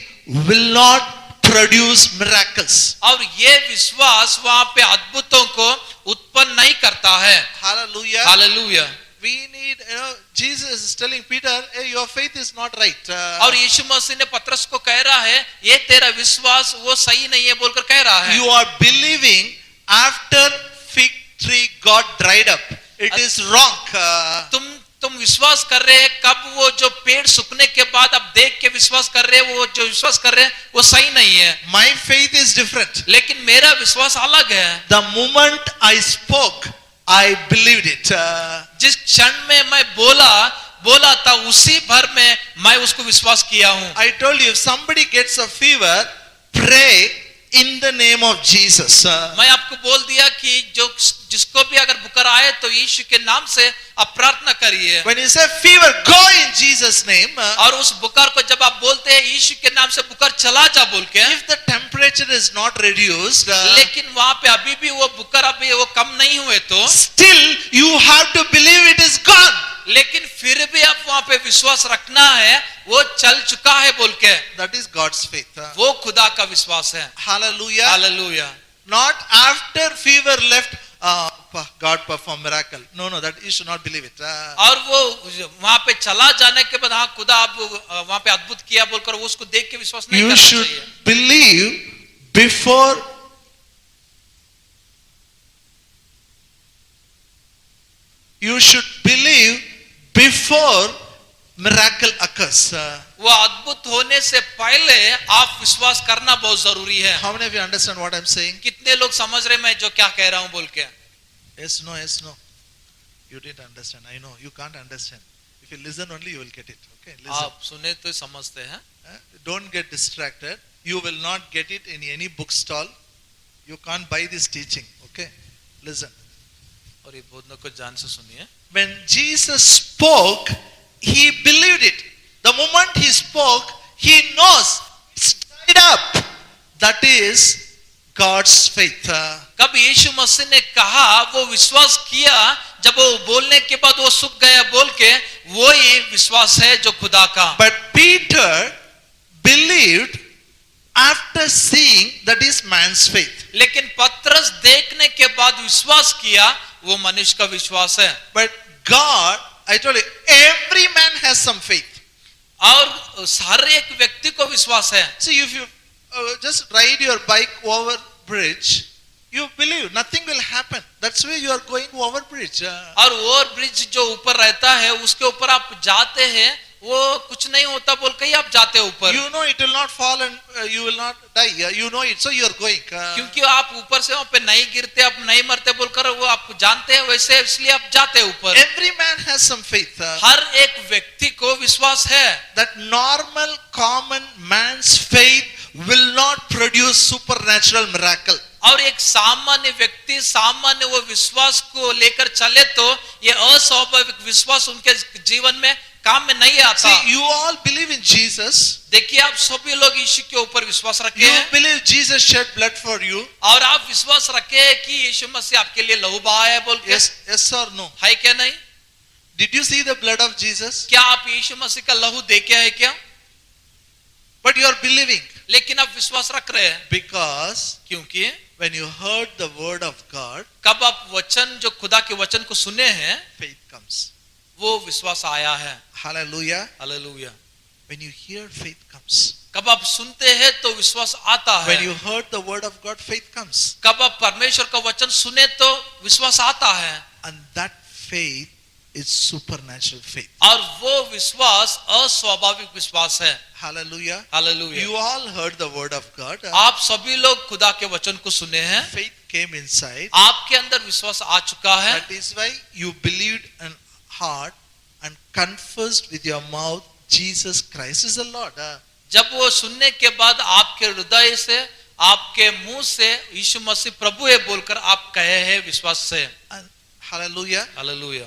will not produce miracles. और ये विश्वास वहां पे अद्भुतों को उत्पन्न नहीं करता है। Hallelujah. Hallelujah. We need, Jesus is telling Peter, hey, your faith is not right. और यीशु मसीह ने पतरस को कह रहा है ये तेरा विश्वास वो सही नहीं है बोलकर कह रहा है। You are believing after fig tree got dried up. It is wrong. तुम विश्वास कर रहे हैं कब वो जो पेड़ सूखने के बाद आप देख के विश्वास कर रहे हैं, वो जो विश्वास कर रहे हैं वो सही नहीं है। My faith is different. लेकिन मेरा विश्वास अलग है। The moment I spoke, I believed it. जिस क्षण में मैं बोला था उसी भर में मैं उसको विश्वास किया हूँ। I told you, if somebody gets a fever, pray in the name of Jesus. मैं आपको बोल दिया कि जिसको भी अगर बुखार आए तो यीशु के नाम से आप प्रार्थना करिए। When you say fever, go in Jesus' name. और उस बुखार को जब आप बोलते हैं यीशु के नाम से बुखार चला जा बोल के, If the temperature is not reduced, लेकिन वहां पे अभी भी वो बुखार अभी वो कम नहीं हुए तो still you have to believe it is gone. लेकिन फिर भी आप वहां पे विश्वास रखना है वो चल चुका है बोल के। That is God's faith. वो खुदा का विश्वास है। Hallelujah. Hallelujah. Not after fever left, God perform miracle. No, that you should not believe it. और वो वहां पे चला जाने के बाद हाँ खुदा आप वहां पे अद्भुत किया बोलकर वो उसको देख के विश्वास नहीं You करना should चाहिए। believe before miracle occurs. वो अद्भुत होने से पहले आप विश्वास करना बहुत जरूरी है। How many of you understand what I'm saying? कितने लोग समझ रहे मैं जो क्या कह रहा हूँ बोल के? Yes, no, yes, no. You didn't understand. I know you can't understand. If you listen only, you will get it. Okay, listen. आप सुने तो समझते हैं। Don't get distracted. You will not get it in any book stall. You can't buy this teaching. Okay, listen. और ये बोलने को जान से सुनिए। When Jesus spoke, he believed it. The moment he spoke, he knows it's dried up. That is God's faith. कब यीशु मसीह ने कहा, वो विश्वास किया, जब वो बोलने के बाद वो सूख गया बोल के, वो ही विश्वास है जो खुदा का। But Peter believed after seeing that is man's faith. लेकिन पतरस देखने के बाद विश्वास किया, वो मनुष्य का विश्वास है। But God, I told you, every man has some faith. और हर एक व्यक्ति को विश्वास है। See, if you just ride your bike over bridge, you believe nothing will happen. That's why you are going over bridge. और over bridge जो ऊपर रहता है, उसके ऊपर आप जाते हैं, वो कुछ नहीं होता बोल के ही आप जाते हैं ऊपर। You know it will not fall and you will not die. You know it, so you are going. क्योंकि आप ऊपर से वहां पे नहीं गिरते, आप नहीं मरते बोलकर वो आप जानते हैं, वैसे इसलिए आप जाते हैं ऊपर। Every man has some faith. हर एक व्यक्ति को विश्वास है। That normal, common man's faith will not produce supernatural miracle. और एक सामान्य व्यक्ति सामान्य वो विश्वास को लेकर चले तो ये अस्वाभाविक विश्वास उनके जीवन में काम में नहीं आता। See, you all believe in Jesus. देखिए, आप सभी लोग यीशु के ऊपर विश्वास रखे You हैं, believe Jesus shed blood for you. और आप विश्वास रखे हैं कि यीशु मसीह आपके लिए लहू बहाया है बोल के। Yes or no? है क्या नहीं? Did you see the blood of Jesus? क्या आप यीशु मसीह का लहू देखे है क्या? But you are believing लेकिन आप विश्वास रख रहे हैं because क्योंकि when you heard the word of God, कब आप वचन जो खुदा के वचन को सुने हैं, faith comes. वो विश्वास आया है। Hallelujah. Hallelujah. When you hear, faith comes. कब आप सुनते हैं तो विश्वास आता है। When you heard the word of God, faith comes. कब आप परमेश्वर का वचन सुने तो विश्वास आता है। And that faith is supernatural faith. और वो विश्वास अस्वाभाविक विश्वास है। Hallelujah. Hallelujah. You all heard the word of God. आप सभी लोग खुदा के वचन को सुने हैं, Faith came inside. आपके अंदर विश्वास आ चुका है। That is why you believed in heart and confessed with your mouth Jesus Christ is the Lord. जब वो सुनने के बाद आपके हृदय से, आपके मुंह से यीशु मसीह प्रभु है बोलकर आप कहे हैं विश्वास से। And hallelujah. Hallelujah.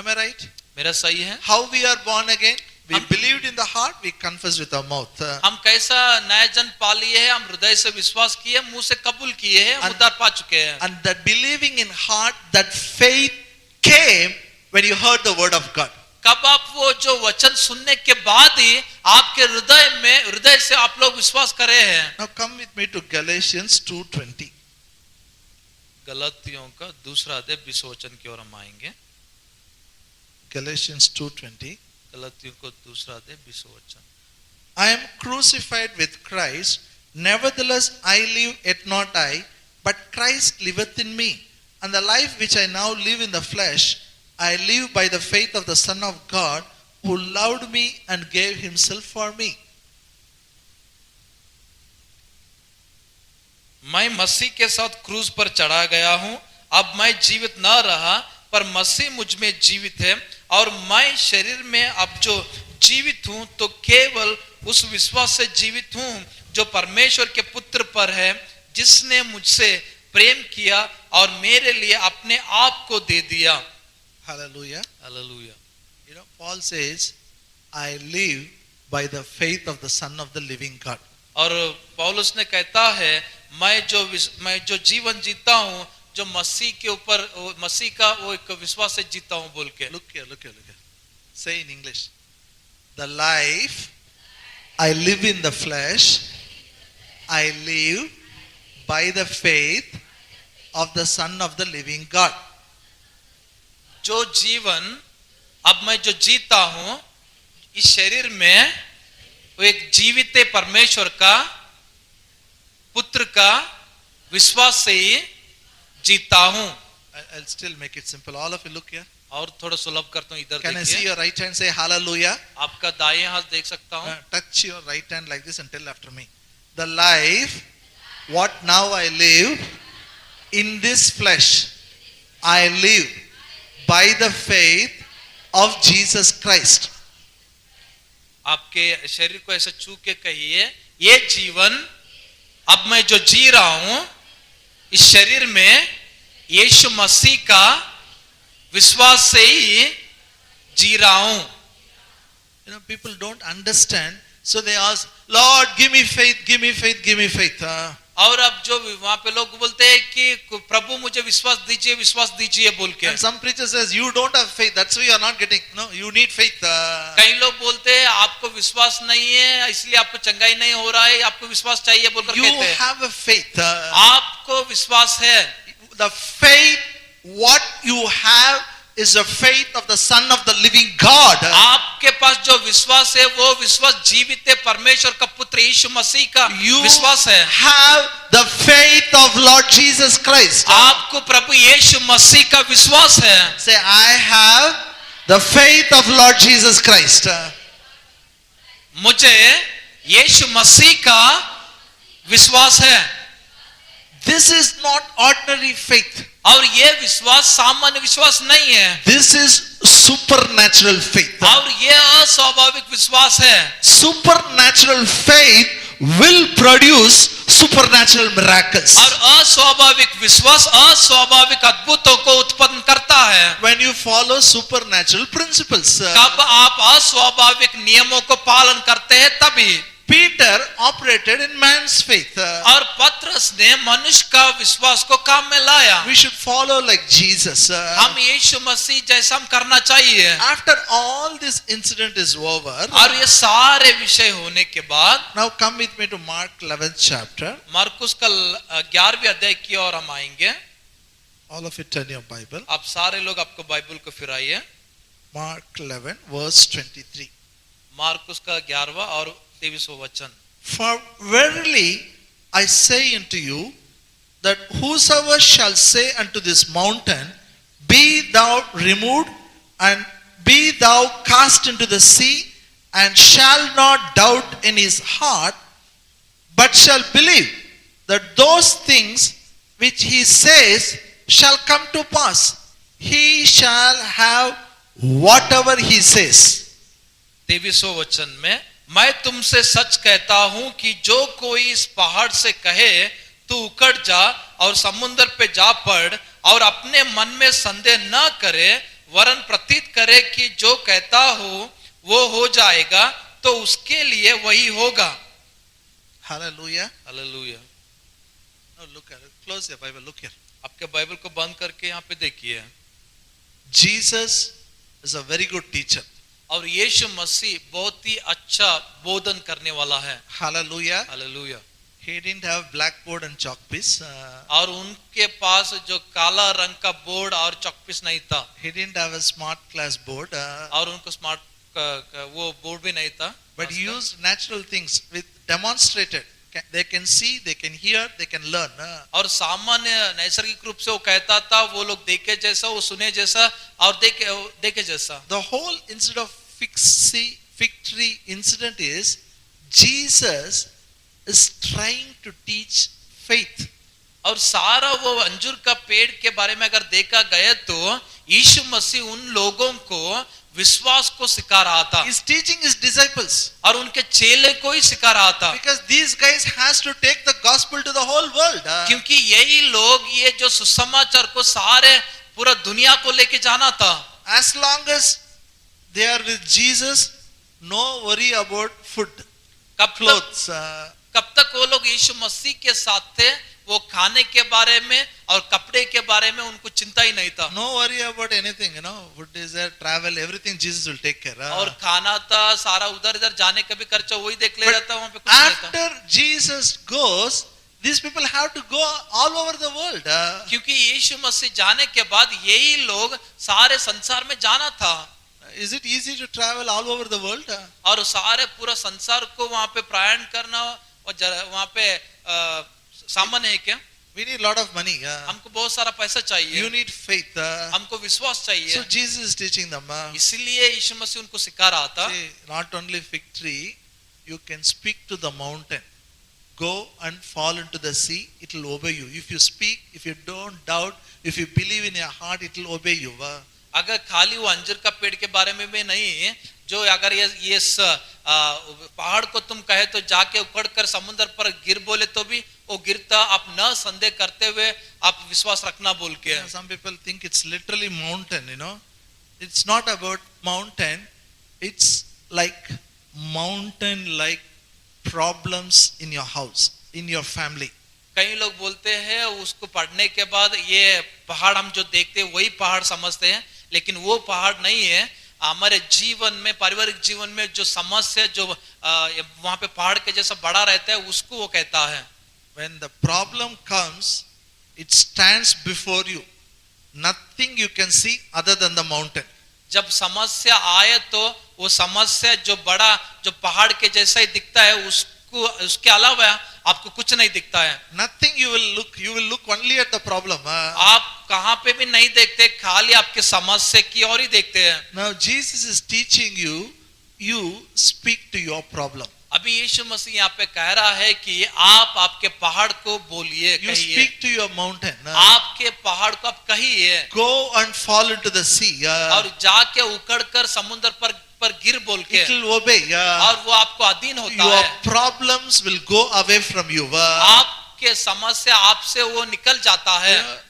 Am I right? मेरा सही है? How we are born again? We हम- believed in the heart, we confessed with our mouth. हम कैसा नया जन्म पा लिए हैं, हम हृदय से विश्वास किए, मुंह से कबूल किए हैं, हम उद्धार पा चुके हैं। And that believing in heart, that faith came when you heard the word of God. कब आप वो जो वचन सुनने के बाद ही आपके हृदय में, हृदय से आप लोग विश्वास करे हैं। Now come with me to Galatians 2:20. गलतियों का दूसरा अध्याय 20 वचन की ओर हम आएंगे। Galatians 2:20. गलतियों को दूसरा अध्याय 20 वचन। I am crucified with Christ, nevertheless I live yet not I, but Christ liveth in me. And the life which I now live in the flesh, I live by the faith of the Son of God, who loved me and gave himself for me. मैं मसीह के साथ cruise पर चढ़ा गया हूं, अब मैं जीवित न रहा पर मसीह मुझ में जीवित है, और मैं शरीर में अब जो जीवित हूं तो केवल उस विश्वास से जीवित हूं जो परमेश्वर के पुत्र पर है, जिसने मुझसे प्रेम किया और मेरे लिए अपने आप को दे दिया। Hallelujah. Hallelujah. You know, Paul says, I live by the faith of the Son of the living God. और पौलुस ने कहता है, मैं जो जीवन जीता हूं, जो मसीह के ऊपर, मसीह का वो एक विश्वास से जीता हूं बोल के। Look here. Say in English. The life I live in the flesh, I live by the faith of the Son of the living God. जो जीवन अब मैं जो जीता हूं इस शरीर में, वो एक जीवित परमेश्वर का पुत्र का विश्वास से ही जीता हूं। I'll still make it simple. All of you look here. और थोड़ा सुलभ करता हूं, इधर Can I see देखिए। your right hand? Say hallelujah. आपका दाएं हाथ देख सकता हूं। Touch your right hand like this and tell after me. The life, what now I live in this flesh, I live by the faith of Jesus Christ. आपके शरीर को ऐसे छू के कहिए, ये जीवन अब मैं जो जी रहा हूं इस शरीर में यीशु मसीह का विश्वास से ही जी रहा हूं। You know, people don't understand, so they ask, Lord, give me faith, give me faith, give me faith. और अब जो वहां पे लोग बोलते हैं कि प्रभु मुझे विश्वास दीजिए बोल के। And some preacher says, you don't have faith, that's why you are not getting. No, you need faith. कई लोग बोलते हैं आपको विश्वास नहीं है इसलिए आपको चंगाई नहीं हो रहा है, आपको विश्वास चाहिए बोलकर You कहते हैं। have a faith. आपको विश्वास है। The faith, what you have is the faith of the Son of the living God. आपके पास जो विश्वास है वो विश्वास जीवित परमेश्वर का पुत्र यीशु मसीह का You विश्वास है। have the faith of Lord Jesus Christ. आपको प्रभु यीशु मसीह का विश्वास है। Say, I have the faith of Lord Jesus Christ. मुझे यीशु मसीह का विश्वास है। This is not ordinary faith. और ये विश्वास सामान्य विश्वास नहीं है। This is supernatural faith. और ये अस्वाभाविक विश्वास है। Supernatural faith will produce supernatural miracles. और अस्वाभाविक विश्वास अस्वाभाविक अद्भुतों को उत्पन्न करता है। When you follow supernatural principles. कब आप अस्वाभाविक नियमों को पालन करते हैं तभी। Peter operated in man's faith. और पतरस ने मनुष्य का विश्वास को काम में लाया। We should follow like Jesus. हम यीशु मसीह जैसा हम करना चाहिए। After all this incident is over, और ये सारे विषय होने के बाद now come with me to Mark 11th chapter. मरकुस का 11वें अध्याय की ओर हम आएंगे। All of you turn your Bible. आप सारे लोग आपको बाइबल को फिराइए। Mark 11 verse 23. मार्कुस का 11वां और 23वां वचन। For verily I say unto you that whosoever shall say unto this mountain, be thou removed and be thou cast into the sea, and shall not doubt in his heart, but shall believe that those things which he says shall come to pass, he shall have whatever he says. 23वां वचन में, मैं तुमसे सच कहता हूं कि जो कोई इस पहाड़ से कहे तू उखड़ जा और समुद्र पे जा पड़ और अपने मन में संदेह न करे वरन प्रतीत करे कि जो कहता हो वो हो जाएगा तो उसके लिए वही होगा। Hallelujah. Hallelujah. Now look at it. Close your Bible. Look here. आपके बाइबल को बंद करके यहाँ पे देखिए। Jesus is a very good teacher. और यीशु मसीह बहुत ही अच्छा बोधन करने वाला है। Hallelujah. Hallelujah. He didn't have blackboard and chalk piece. और उनके पास जो काला रंग का बोर्ड और चॉकपीस नहीं था। He didn't have a smart class board. और उनको स्मार्ट वो बोर्ड भी नहीं था। But he used natural things with demonstrated. They can see, they can hear, they can learn. और सामान्य नैसर्गिक रूप से वो कहता था वो लोग देखे जैसा वो सुने जैसा और देखे जैसा। The whole incident of fig tree incident is Jesus is trying to teach faith. और सारा वो अंजूर का पेड़ के बारे में अगर देखा गया तो यीशु मसीह उन लोगों को विश्वास को सिखा रहा था। He's teaching his disciples. और उनके चेले को ही सिखा रहा था। Because these guys has to take the gospel to the whole world. क्योंकि यही लोग ये जो सुसमाचार को सारे पूरा दुनिया को लेके जाना था। As long as they are with Jesus, no worry about food, clothes. कब तक वो लोग यीशु मसीह के साथ थे वो खाने के बारे में और कपड़े के बारे में उनको चिंता ही नहीं था। No worry about anything, food is there, travel, everything Jesus will take care. और खाना था सारा उधर इधर जाने का भी खर्चा वही देख ले जाता वहां पे कुछ नहीं था। After Jesus goes, these people have to go all over the world. क्योंकि यीशु मसीह जाने के बाद यही लोग सारे संसार में जाना था। Is it easy to travel all over the world? और सारे पूरा संसार को वहां पे प्रयाण करना और वहां पे सामान्य है क्या? We need a lot of money. हमको बहुत सारा पैसा चाहिए। You need faith. हमको विश्वास चाहिए। So Jesus is teaching them. इसलिए यीशु मसीह उनको सिखा रहा था। See, not only fig tree, you can speak to the mountain. Go and fall into the sea, it will obey you. If you speak, if you don't doubt, if you believe in your heart, it will obey you. अगर खाली वो अंजीर का पेड़ के बारे में भी नहीं जो अगर ये पहाड़ को तुम कहे तो जाके उखड़ कर समुद्र पर गिर बोले तो भी वो गिरता आप न संदेह करते हुए आप विश्वास रखना बोल के। Some people think it's literally mountain, It's not about mountain. It's like mountain like problems in your house, in your family. कई लोग बोलते हैं उसको पढ़ने के बाद ये पहाड़ हम जो देखते हैं वही पहाड़ समझते हैं, लेकिन वो पहाड़ नहीं है। हमारे जीवन में, पारिवारिक जीवन में जो समस्या जो वहां पे पहाड़ के जैसा बड़ा रहता है उसको वो कहता है। When the problem comes, it stands before you. Nothing you can see other than the mountain. जब समस्या आए तो वो समस्या जो बड़ा जो पहाड़ के जैसा ही दिखता है, उसको उसके अलावा आपको कुछ नहीं दिखता है। Nothing you will look only at the problem. आप कहाँ पे भी नहीं देखते, खाली आपके समस्या की और ही देखते हैं। Now Jesus is teaching you, you speak to your problem. अभी यीशु मसीह यहाँ पे कह रहा है कि आप आपके पहाड़ को बोलिए, You कहिए। speak to your mountain. आपके पहाड़ को आप कहिए Go and fall into the sea. और जाके उकड़ कर समुद्र पर गिर बोल के, It will obey. और वो आपको अधीन होता Your है। problems will go away from you. आपके समस्या आपसे वो निकल जाता है।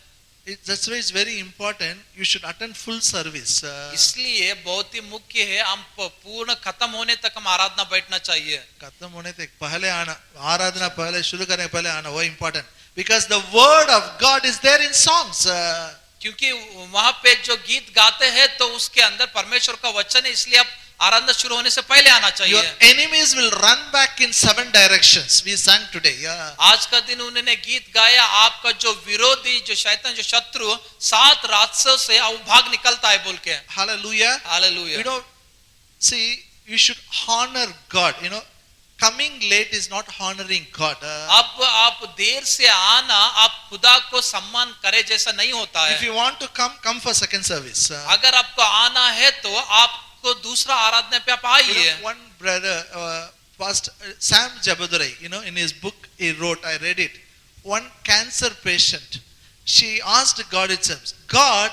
That's why it's very important. You should attend full service. इसलिए बहुत ही मुख्य है, हम पूर्ण खत्म होने तक हम आराधना बैठना चाहिए। खत्म होने तक पहले आना, आराधना पहले शुरू करने पहले आना, वो important. Because the word of God is there in songs. क्योंकि वहां पे जो गीत गाते हैं तो उसके अंदर परमेश्वर का वचन है, इसलिए आप आराधना शुरू होने से पहले आना Your चाहिए। enemies will run back in 7 directions. We sang today. आज का दिन उन्होंने गीत गाया, आपका जो विरोधी, जो शैतान, जो शत्रु 7 रास्तों से वो भाग निकलता है बोल के। Hallelujah. Hallelujah. See, you should honor God. Coming late is not honoring God. अब आप देर से आना आप खुदा को सम्मान करे जैसा नहीं होता If है। you want to come for second service. अगर आपको आना है तो आपको दूसरा आराधना पे आप आइए। One brother, Pastor Sam Jabadurai, in his book he wrote, I read it. One cancer patient, she asked God itself, God,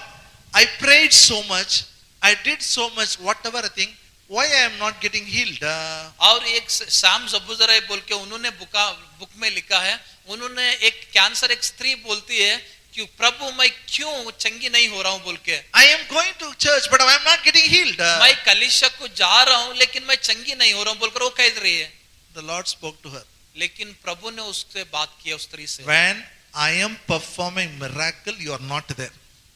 I prayed so much, I did so much, whatever I think, why I am not getting healed? और एक Sam जबूजराई बोल के उन्होंने book में लिखा है, उन्होंने एक कैंसर एक स्त्री बोलती है कि प्रभु मैं क्यों चंगी नहीं हो रहा हूँ बोल के। I am going to church but I am not getting healed. मैं कलीसिया को जा रहा हूँ लेकिन मैं चंगी नहीं हो रहा हूँ बोलकर वो कह रही है। The Lord spoke to her. लेकिन प्रभु ने उससे बात किया उस स्त्री से, When I am performing miracle, you are not there.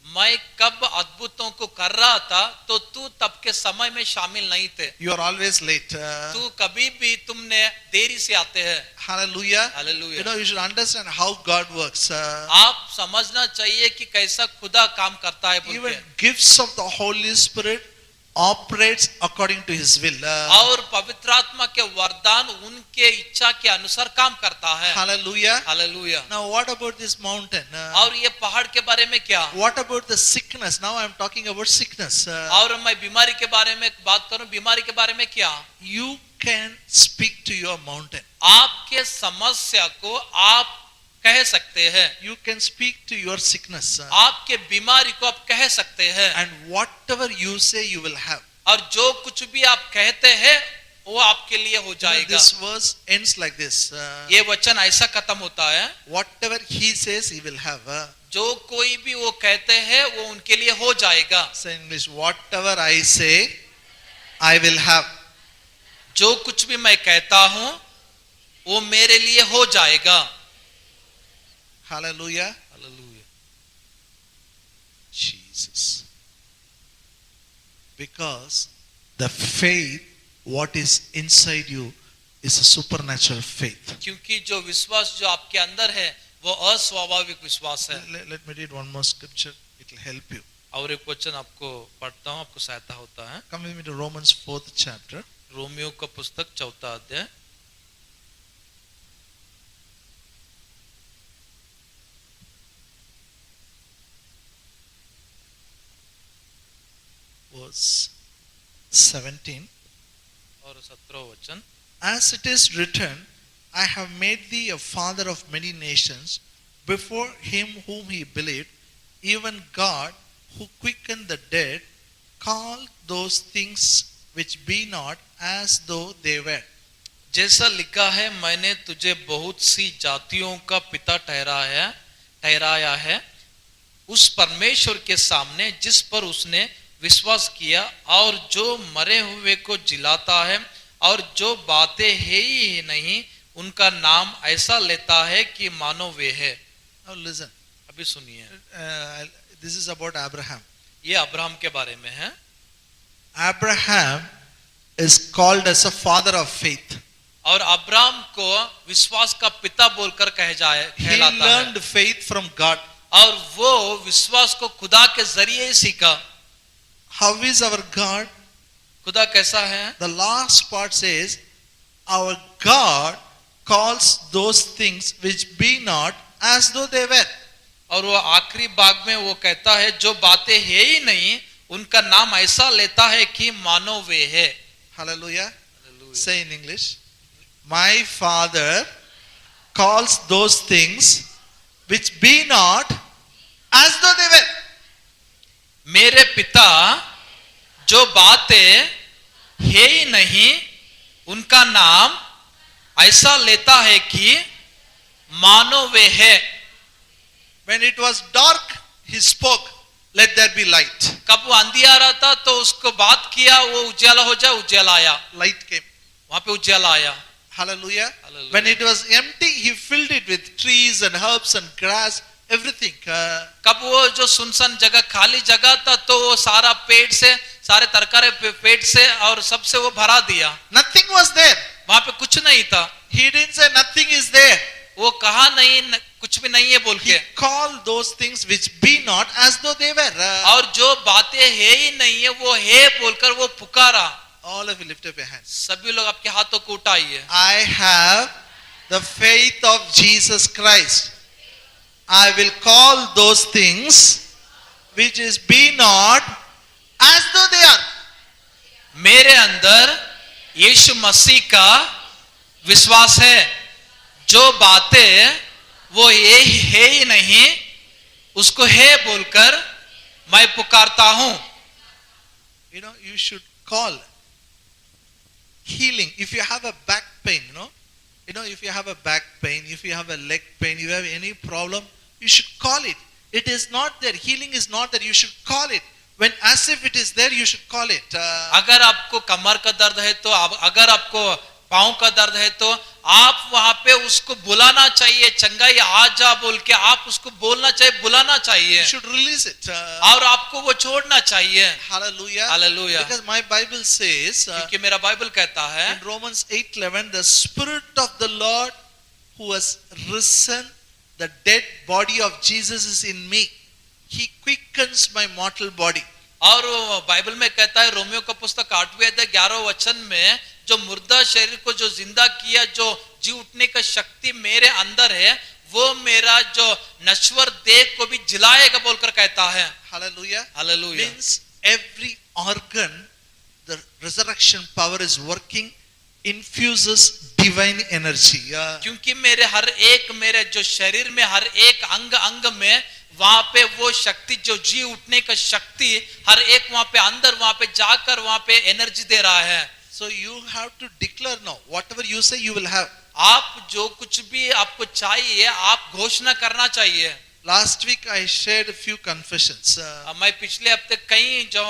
मैं कब अद्भुतों को कर रहा था तो तू तब के समय में शामिल नहीं थे। You are always late. तू कभी भी तुमने देरी से आते हैं। Hallelujah. Hallelujah. You should understand how God works. आप समझना चाहिए कि कैसा खुदा काम करता है बोल Even के। gifts of the Holy Spirit operates according to His will. और पवित्र आत्मा के वरदान उनके इच्छा के अनुसार काम करता है। Hallelujah. Hallelujah. Now what about this mountain? और ये पहाड़ के बारे में क्या? What about the sickness? Now I am talking about sickness. और मैं बीमारी के बारे में बात करूं, बीमारी के बारे में क्या? You can speak to your mountain. आपके समस्या को आप कह सकते हैं। You can speak to your sickness. आपके बीमारी को आप कह सकते हैं। And whatever you say, you will have. और जो कुछ भी आप कहते हैं वो आपके लिए हो जाएगा। This verse ends like this. ये वचन ऐसा खत्म होता है, Whatever he says, he will have. जो कोई भी वो कहते हैं वो उनके लिए हो जाएगा। Say in English, whatever I say, I will have. जो कुछ भी मैं कहता हूं वो मेरे लिए हो जाएगा। Hallelujah. Hallelujah. Jesus. Because the faith, what is inside you, is a supernatural faith. क्योंकि जो विश्वास जो आपके अंदर है वो अस्वाभाविक विश्वास है। Let me read one more scripture. It will help you. और एक वचन आपको पढ़ता हूं, आपको सहायता होता है। Come with me to Romans 4th chapter. Romeo का पुस्तक 4 अध्याय। Verse 17. और 17 वचन। As it is written, I have made thee a father of many nations, before him whom he believed, even God, who quickened the dead, called those things which be not as though they were. जैसा लिखा है, मैंने तुझे बहुत सी जातियों का पिता ठहराया है, उस परमेश्वर के सामने जिस पर उसने विश्वास किया और जो मरे हुए को जिलाता है और जो बातें है ही नहीं उनका नाम ऐसा लेता है कि मानो वे है। Now listen. अभी सुनिए, This is about Abraham. ये अब्राहम के बारे में है। Abraham is called as a father of faith. और अब्राहम को विश्वास का पिता बोलकर He कहलाता है। learned faith from God. और वो विश्वास को खुदा के जरिए ही सीखा। How is our God? खुदा कैसा है? The last part says, our God calls those things which be not as though they were. और वो आखिरी भाग में वो कहता है जो बातें है ही नहीं उनका नाम ऐसा लेता है कि मानो वे है। Hallelujah. Say in English. My Father calls those things which be not as though they were. मेरे पिता जो बातें है ही नहीं उनका नाम ऐसा लेता है कि मानो वे है। When it was dark, he spoke, let there be light. कब वो अंधियारा था तो उसको बात किया, वो उजाला हो जाए, उजाला आया, Light came. वहां पे उजाला आया। Hallelujah. Hallelujah. When it was empty, he filled it with trees and herbs and grass, everything. कब वो जो सुनसान जगह खाली जगह था तो वो सारा पेड़ से, सारे तरकारी पेड़ से और सबसे वो भरा दिया। Nothing was there. वहां पे कुछ नहीं था। He didn't say nothing is there. वो कहा नहीं कुछ भी नहीं है बोल He के। called those things which be not as though they were. और जो बातें है ही नहीं है वो है बोलकर वो पुकारा। All of you lift up your hands. सभी लोग आपके हाथों को उठाइए। I have the faith of Jesus Christ. I will call those things which is be not as though they are. मेरे अंदर यीशु मसीह का विश्वास है। जो बातें वो ये है ही नहीं उसको है बोलकर मैं पुकारता हूं। You know, you should call healing. If you have a back pain, if you have a back pain, if you have a leg pain, you have any problem, you should call it. It is not there. Healing is not there. You should call it. When as if it is there, you should call it. अगर आपको कमर का दर्द है तो अगर आपको पांव का दर्द है तो आप वहां पे उसको बुलाना चाहिए। चंगाई आ जा बोल के आप उसको बोलना चाहिए, बुलाना चाहिए। You should release it. और आपको वो छोड़ना चाहिए। Hallelujah. Hallelujah. Because my Bible says क्योंकि मेरा बाइबल कहता है in Romans 8:11, the Spirit of the Lord who has risen, the dead body of Jesus is in me. He quickens my mortal body. और बाइबल में कहता है Romeo का पुस्तक 8वें अध्याय 11वें वचन में जो मुर्दा शरीर को जो जिंदा किया, जो जी उठने का शक्ति मेरे अंदर है, वो मेरा जो नश्वर देह को भी जिलाएगा बोलकर कहता है। Hallelujah. Hallelujah. Means every organ, the resurrection power is working, infuses divine energy. क्योंकि मेरे जो शरीर में हर एक अंग में वहां पे वो शक्ति, जो जी उठने का शक्ति हर एक वहां पे अंदर वहां पे जाकर वहां पे एनर्जी दे रहा है। So you have to declare now, whatever you say you will have. आप जो कुछ भी आपको चाहिए आप घोषणा करना चाहिए। Last week I shared a few confessions. मैं पिछले हफ्ते कई जो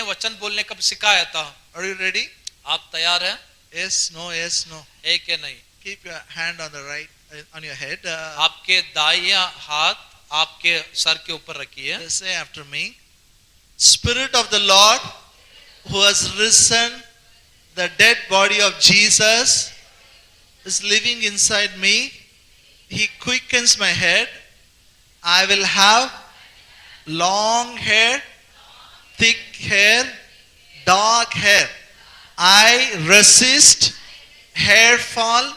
वचन बोलने का सिखाया था। Are you ready? आप तैयार हैं? Yes, no, yes, no. है कि नहीं? Keep your hand on the right, on your head. आपके दाहिना हाथ आपके सर के ऊपर रखिए। Say after me. Spirit of the Lord who has risen, the dead body of Jesus is living inside me. He quickens my head. I will have long hair, thick hair, dark hair. I resist hair fall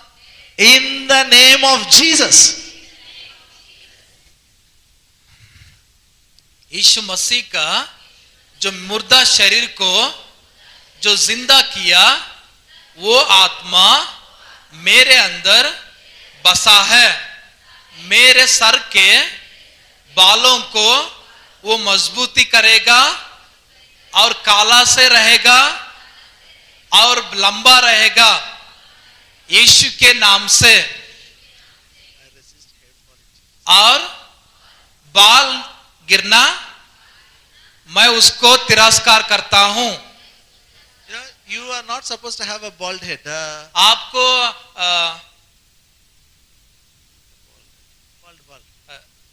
in the name of Jesus. यीशु मसीह का जो मुर्दा शरीर को जो जिंदा किया, वो आत्मा मेरे अंदर बसा है। मेरे सर के बालों को वो मजबूती करेगा और काला से रहेगा और लंबा रहेगा यीशु के नाम से। और बाल गिरना मैं उसको तिरस्कार करता हूं। You are not supposed to have a bald head. आपको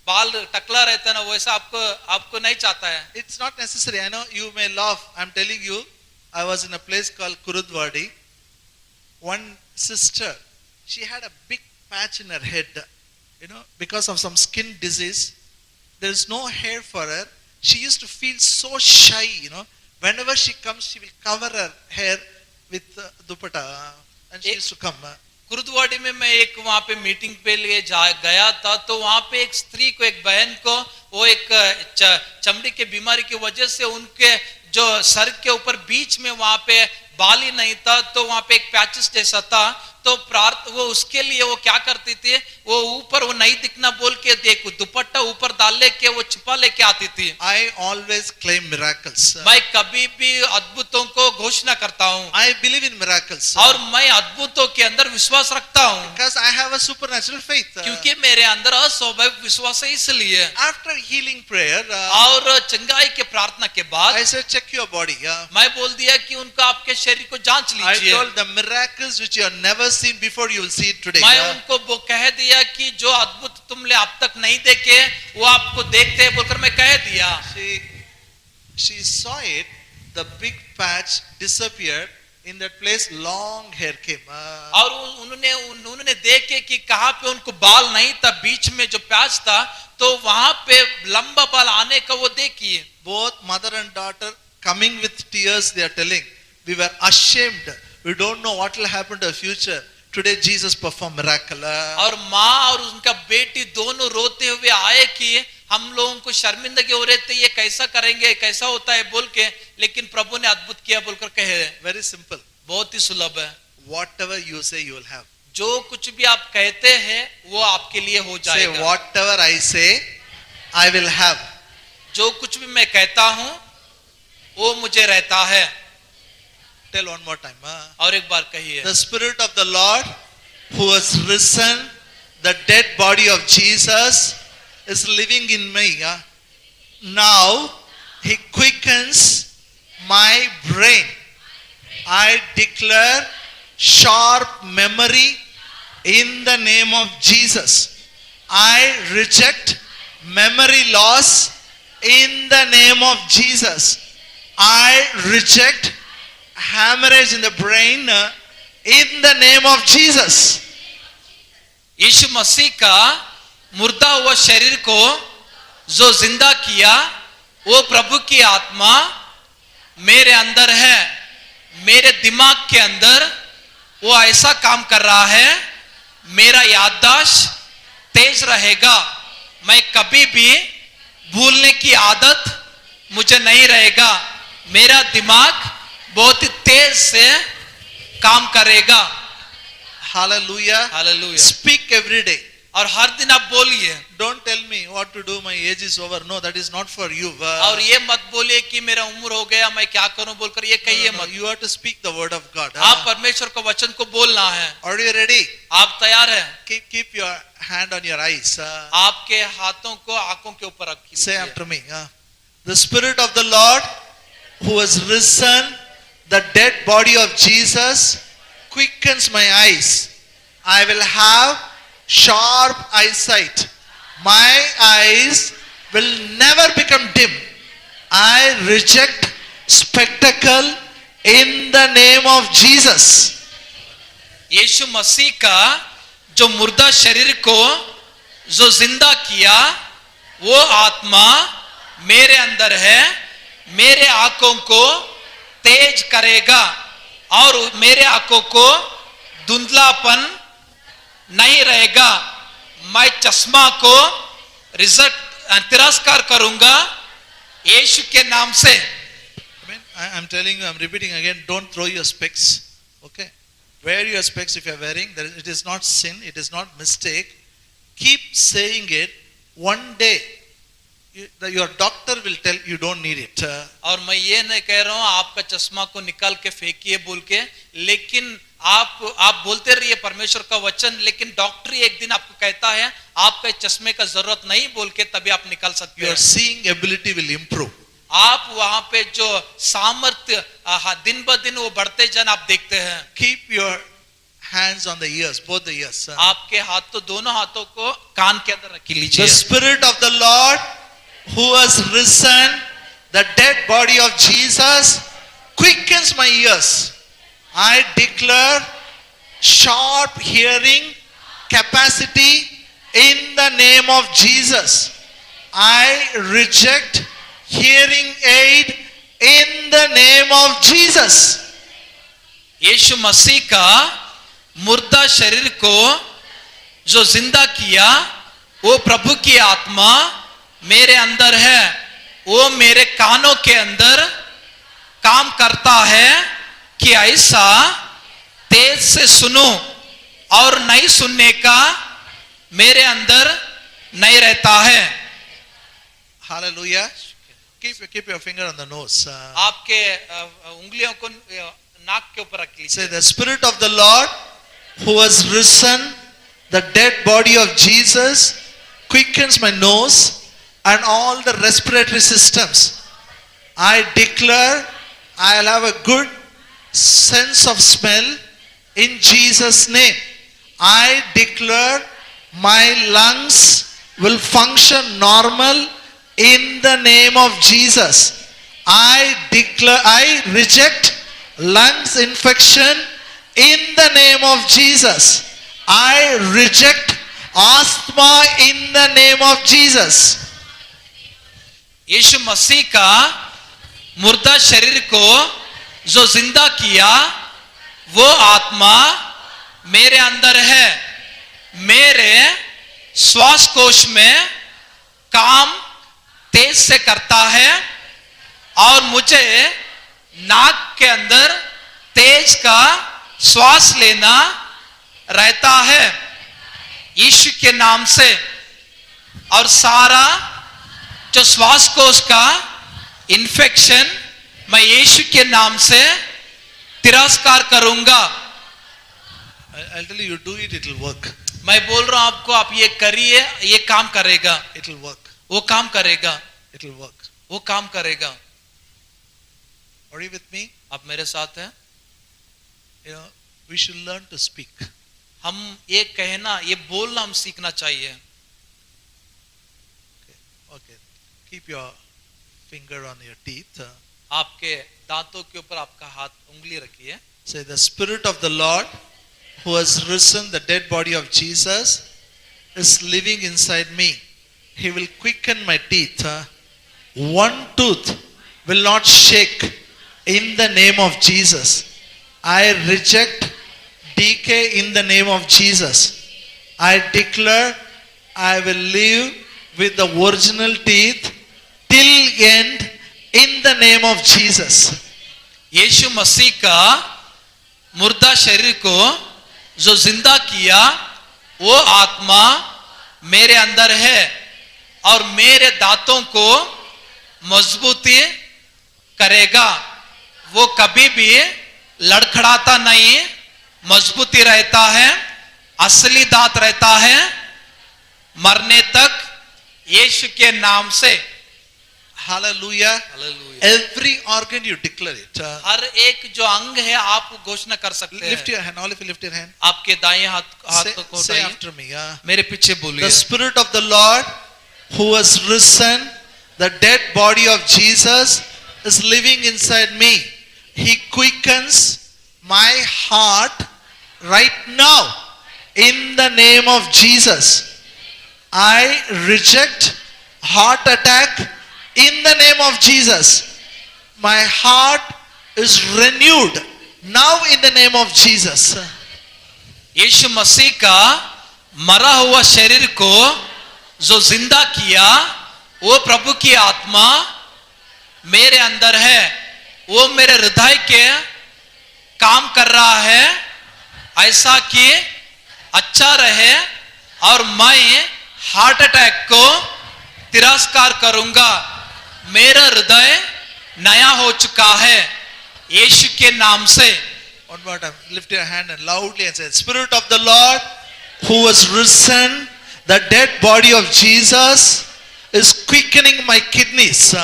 बाल टकला रहता है ना वैसा आपको आपको नहीं चाहता है. It's not necessary. I know you may laugh. I'm telling you, I was in a place called Kurudwadi. One sister, she had a big patch in her head, because of some skin disease. There is no hair for her. She used to feel so shy, Whenever she comes, she will cover her hair with dupatta, and she used to come. गुरुद्वारे में मैं एक वहां पे meeting पे लिए गया था, तो वहां पे एक स्त्री को, एक बहन को, वो एक चमड़ी के बीमारी की वजह से उनके जो सर के ऊपर बीच में वहां पे बाल ही नहीं था, तो वहां पे एक पैचेस जैसा था. तो वो उसके लिए वो क्या करती थी, वो ऊपर वो नहीं दिखना बोल के देखो दुपट्टा ऊपर डाल लेके वो छिपा लेके आती थी. I always claim miracles. मैं कभी भी अद्भुतों को घोषणा करता हूँ. I believe in miracles. और मैं अद्भुतों के अंदर विश्वास रखता हूँ. Because I have a supernatural faith. क्योंकि मेरे अंदर अस्वाभाविक विश्वास है, इसलिए. After healing prayer, और चंगाई के प्रार्थना के बाद I said, check your body. मैं बोल दिया कि उनका आपके शरीर को जांच I लीजिए. told the miracles which you have never seen before, you will see it today. मैं उनको वो कह दिया कि जो अद्भुत तुमने अब तक नहीं देखे वो आपको देखते हैं बोलकर मैं कह दिया. She saw it. The big patch disappeared. In that place, long hair came. और उन्होंने देखे कि कहाँ पे उनको बाल नहीं था, बीच में जो पैच था, तो वहां पे लंबा बाल आने का वो देखिए. Both mother and daughter coming with tears, they are telling, we were ashamed. We don't know what will happen to the future. Today Jesus performed miracle. और माँ और उनका बेटी दोनों रोते हुए आए कि हम लोगों को शर्मिंदगी हो रहे थे, ये कैसा करेंगे, कैसा होता है बोल के, लेकिन प्रभु ने अद्भुत किया बोलकर कहे. Very simple. बहुत ही सुलभ है. Whatever you say, you will have. जो कुछ भी आप कहते हैं वो आपके लिए हो जाएगा. Say whatever I say, I will have. जो कुछ भी मैं कहता हूँ वो मुझे रहता है. Tell one more time. और एक बार कहिए. The Spirit of the Lord who has risen, the dead body of Jesus is living in me. Now He quickens my brain. I declare sharp memory in the name of Jesus. I reject memory loss in the name of Jesus. I reject hemorrhage in the brain in the name of Jesus. यीशु मसीह का मुर्दा हुआ शरीर को जो जिंदा किया, वो प्रभु की आत्मा मेरे अंदर है, मेरे दिमाग के अंदर वो ऐसा काम कर रहा है, मेरा याददाश्त तेज रहेगा, मैं कभी भी भूलने की आदत मुझे नहीं रहेगा, मेरा दिमाग बहुत ही तेज से काम करेगा. Hallelujah. Hallelujah. Speak every day. और हर दिन आप बोलिए. Don't tell me what to do, my age is over. No, that is not for you. और ये मत बोलिए कि मेरा उम्र हो गया मैं क्या करूं बोलकर ये कहिए मत. You have to speak the word of God. आप परमेश्वर का वचन को बोलना है. Are you ready? आप तैयार हैं? Keep your hand on your eyes. आपके हाथों को आंखों के ऊपर रखिए. Say after me. The Spirit of the Lord who has risen, the dead body of Jesus quickens my eyes. I will have sharp eyesight. My eyes will never become dim. I reject spectacle in the name of Jesus. यीशु मसीह का जो मुर्दा शरीर को जो जिंदा किया, वो आत्मा मेरे अंदर है, मेरे आंखों को तेज करेगा और मेरे आंखों को धुंधलापन नहीं रहेगा. मैं चश्मा को तिरस्कार करूंगा यीशु के नाम से. I'm telling you, I'm repeating again, don't throw your specs. Okay? Wear your specs if you're wearing. It is not sin, it is not mistake. Keep saying it. One day, your doctor will tell you don't need it. और मैं ये नहीं कह रहा हूँ आपका चश्मा को निकाल के फेंकिए बोल के, लेकिन आप बोलते रहिए परमेश्वर का वचन, लेकिन डॉक्टर एक दिन आपको कहता है आपका चश्मे का जरूरत नहीं बोल के, तभी आप निकाल सकते हैं. Your seeing ability will improve. आप वहां पे जो सामर्थ्य दिन ब दिन वो बढ़ते जन आप देखते हैं. Keep your hands on the ears, both the ears. आपके हाथ तो दोनों हाथों को कान के अंदर रख The लीजिए. Spirit of the Lord who has risen, the dead body of Jesus, quickens my ears. I declare sharp hearing capacity in the name of Jesus. I reject hearing aid in the name of Jesus. यीशु मसीह का मुर्दा शरीर को जो जिंदा किया, वो प्रभु की आत्मा मेरे अंदर है. वो मेरे कानों के अंदर काम करता है कि ऐसा तेज से सुनो, और नहीं सुनने का मेरे अंदर नहीं रहता है. Hallelujah. Keep your finger on the nose. आपके उंगलियों को नाक के ऊपर रख Say, लीजिए. the Spirit of the Lord who has risen, the dead body of Jesus, quickens my nose and all the respiratory systems. I declare I'll have a good sense of smell in Jesus' name. I declare my lungs will function normal in the name of Jesus. I reject lungs infection in the name of Jesus. I reject asthma in the name of Jesus. यीशु मसीह का मुर्दा शरीर को जो जिंदा किया, वो आत्मा मेरे अंदर है. मेरे श्वास कोश में काम तेज से करता है, और मुझे नाक के अंदर तेज का श्वास लेना रहता है यीशु के नाम से. और सारा जो श्वास कोश का इन्फेक्शन मैं यीशु के नाम से तिरस्कार करूंगा. I'll tell you, you do it, it will work. मैं बोल रहा हूं आपको, आप ये करिए, ये काम करेगा. It will work. वो काम करेगा. It will work. वो काम करेगा. Are you with me? आप मेरे साथ हैं? You know, we should learn to speak. हम ये कहना, ये बोलना हम सीखना चाहिए. Okay. Keep your finger on your teeth. आपके दांतों के ऊपर आपका हाथ, उंगली रखिए. Say, the Spirit of the Lord who has risen, the dead body of Jesus, is living inside me. He will quicken my teeth. One tooth will not shake in the name of Jesus. I reject decay in the name of Jesus. I declare I will live with the original teeth till end in the name of Jesus. यीशु मसीह का मुर्दा शरीर को जो जिंदा किया, वो आत्मा मेरे अंदर है, और मेरे दांतों को मजबूती करेगा. वो कभी भी लड़खड़ाता नहीं, मजबूती रहता है, असली दांत रहता है मरने तक यीशु के नाम से. Hallelujah. Hallelujah. Every organ you declare it. हर एक जो अंग है आप घोषणा कर सकते Lift हैं. your hand. All of you lift your hand. आपके दाएं हाथ को Say उठाइए. after me. मेरे पीछे The बोलिए. Spirit of the Lord who has risen, the dead body of Jesus, is living inside me. He quickens my heart right now in the name of Jesus. I reject heart attack in the name of Jesus. My heart is renewed now in the name of Jesus. यीशु मसीह का मरा हुआ शरीर को जो जिंदा किया, वो प्रभु की आत्मा मेरे अंदर है. वो मेरे हृदय के काम कर रहा है ऐसा कि अच्छा रहे, और मैं हार्ट अटैक को तिरस्कार करूंगा. मेरा हृदय नया हो चुका है यीशु के नाम से. One more time, lift your hand and loudly and say, Spirit of the Lord who has risen, the dead body of Jesus is quickening my kidneys.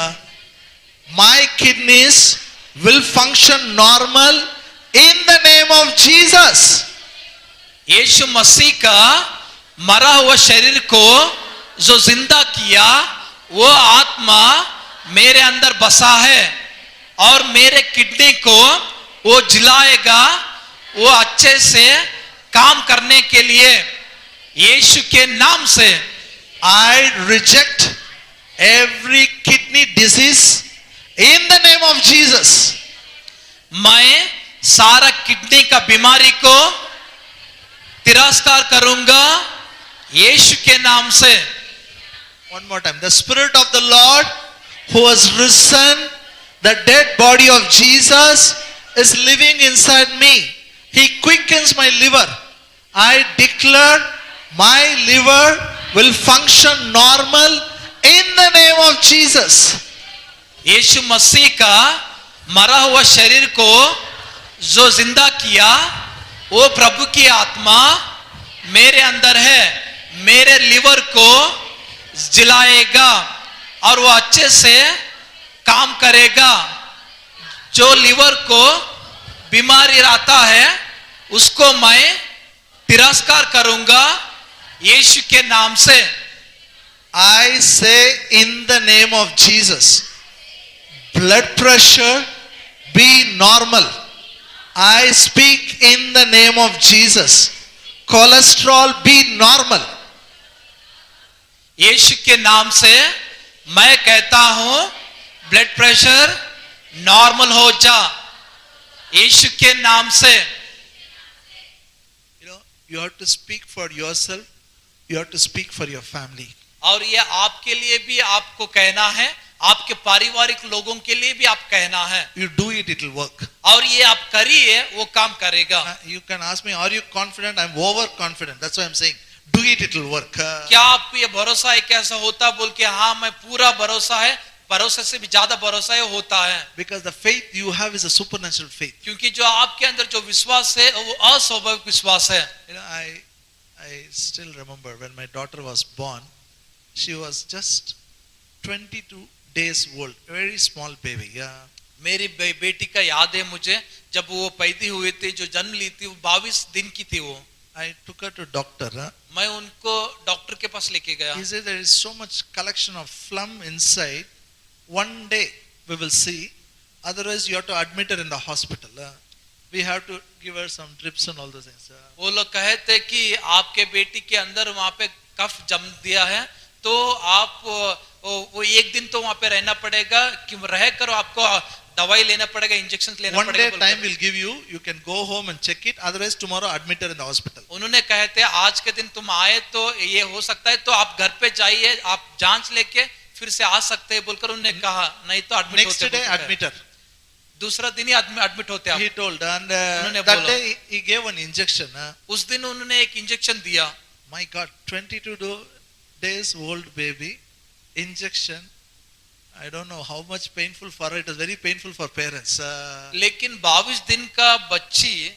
My kidneys will function normal in the name of Jesus. यीशु मसीह का मरा हुआ शरीर को जो जिंदा किया, वो आत्मा मेरे अंदर बसा है और मेरे किडनी को वो जिलाएगा, वो अच्छे से काम करने के लिए। यीशु के नाम से I reject every kidney disease in the name of Jesus. मैं सारा किडनी का बीमारी को तिरस्कार करूंगा यीशु के नाम से। One more time. The Spirit of the Lord who has risen, the dead body of Jesus is living inside me. He quickens my liver. I declare my liver will function normal in the name of Jesus. यीशु मसीह का मरा हुआ शरीर को जो जिंदा किया, वो प्रभु की आत्मा मेरे अंदर है, मेरे लिवर को जिलाएगा और वो अच्छे से काम करेगा। जो लिवर को बीमारी आता है उसको मैं तिरस्कार करूंगा यीशु के नाम से। I say in the name of Jesus, blood pressure be normal. I speak in the name of Jesus, cholesterol be normal. यीशु के नाम से मैं कहता हूं ब्लड प्रेशर नॉर्मल हो जा, यीशु के नाम से। You have to speak for yourself, you have to speak for your family. और ये आपके लिए भी आपको कहना है, आपके पारिवारिक लोगों के लिए भी आप कहना है। You do it, it will work. और ये आप करिए, वो काम करेगा। You can ask me, are you confident? I'm overconfident. That's why I'm saying, do it, it will work. क्या आपको ये भरोसा है कैसा होता बोल के? हाँ, मैं पूरा भरोसा है, भरोसे से भी ज्यादा भरोसा है होता है। Because the faith you have is a supernatural faith. क्योंकि जो आपके अंदर जो विश्वास है वो अस्वाभाविक विश्वास है। I still remember when my daughter was born, she was just 22 days old, a very small baby. मेरी बेटी का याद है मुझे, जब वो पैदा हुई थी, जो जन्म ली थी, वो 22 दिन की थी वो। I took her to doctor. मैं उनको डॉक्टर के पास लेके गया। He said there is so much collection of phlegm inside. One day we will see. Otherwise you have to admit her in the hospital. We have to give her some drips and all those things. वो लोग कहे थे कि आपके बेटी के अंदर वहाँ पे कफ जम दिया है, तो आप वो एक दिन तो वहाँ पे रहना पड़ेगा, कि रह कर आपको दवाई लेना पड़ेगा, इंजेक्शन लेना One day पड़ेगा। time will give you. You can go home and check it. Otherwise tomorrow admit her in the hospital. उन्होंने कहे थे आज के दिन तुम आए तो ये हो सकता है, तो आप घर पे जाइए, आप जांच लेके फिर से आ सकते हैं बोलकर उन्होंने कहा, नहीं तो एडमिट Next होते day admit her. दूसरा दिन ही एडमिट होते आप। He told, and उन्होंने that बोला। day he gave one injection. उस दिन उन्होंने एक इंजेक्शन दिया। My God, 22 days old baby, injection. I don't know how much painful for her. It was very painful for parents. लेकिन 22 दिन का बच्ची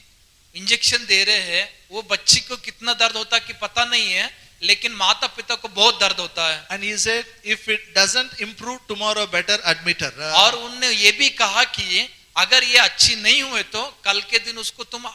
इंजेक्शन दे रहे हैं, वो बच्ची को कितना दर्द होता है कि पता नहीं है, लेकिन माता पिता को बहुत दर्द होता है। And he said, if it doesn't improve tomorrow, better admit her. और उनने ये भी कहा कि अगर ये अच्छी नहीं हुए तो कल के दिन उसको तुम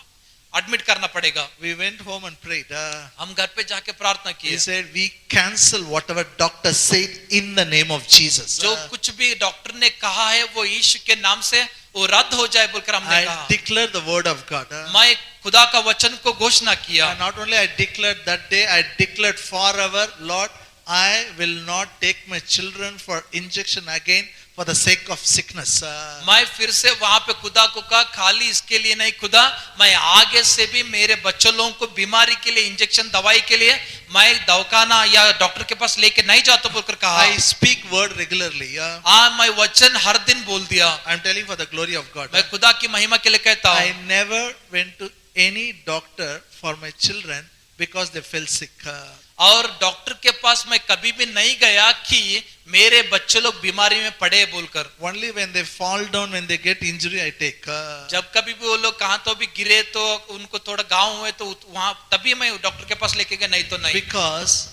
एडमिट करना पड़ेगा। We went home and prayed. हम घर पे जाके प्रार्थना He किए। said, we cancel whatever doctor said in the name of Jesus. जो कुछ भी डॉक्टर ने कहा है वो यीशु के नाम से वो रद्द हो जाए बोलकर हमने I कहा। declare the word of God. मैं खुदा का वचन को घोषणा किया। And not only I declared that day, I declared forever, Lord, I will not take my children for injection again for the sake of sickness. मैं फिर से वहां पे खुदा को कहा, खाली इसके लिए नहीं खुदा, मैं आगे से भी मेरे बच्चों लोगों को बीमारी के लिए इंजेक्शन दवाई के लिए मैं दवाखाना या डॉक्टर के पास लेके नहीं जाता बोलकर कहा। I speak word regularly. मैं वचन हर दिन बोल दिया। I'm telling for the glory of God. मैं खुदा की महिमा के लिए कहता हूँ। I never went to any doctor for my children because they fell sick. और डॉक्टर के पास मैं कभी भी नहीं गया कि मेरे बच्चे लोग बीमारी में पड़े बोलकर। Only when they fall down, when they get injury, I take. जब कभी भी वो लोग कहाँ तो भी गिरे तो उनको थोड़ा गाँव हुए तो वहां तभी मैं डॉक्टर के पास लेके गया, नहीं तो नहीं। Because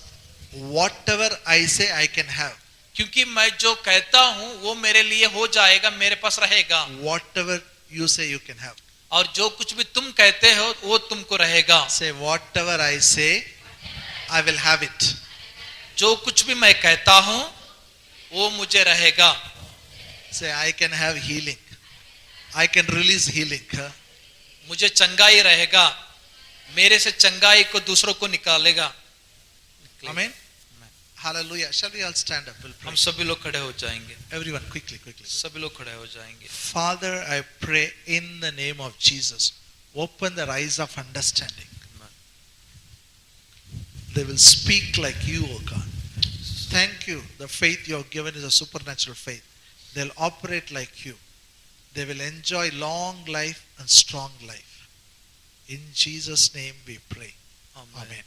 whatever I say, I can have. क्योंकि मैं जो कहता हूँ वो मेरे लिए हो जाएगा, मेरे पास रहेगा। Whatever you say, you can have. और जो कुछ भी तुम कहते हो वो तुमको रहेगा. Say, whatever I say, I will have it. जो कुछ भी मैं कहता हूं वो मुझे रहेगा. Say, I can have healing. I can release healing. मुझे चंगाई रहेगा. मेरे से चंगाई को दूसरों को निकालेगा. Amen. Hallelujah. Shall we all stand up? We'll pray. हम सभी लोग खड़े हो जाएंगे. Everyone, quickly, quickly. सभी लोग खड़े हो जाएंगे. Father, I pray in the name of Jesus, open their eyes of understanding. They will speak like you, O God. Thank you. The faith you have given is a supernatural faith. They'll operate like you. They will enjoy long life and strong life. In Jesus' name we pray. Amen.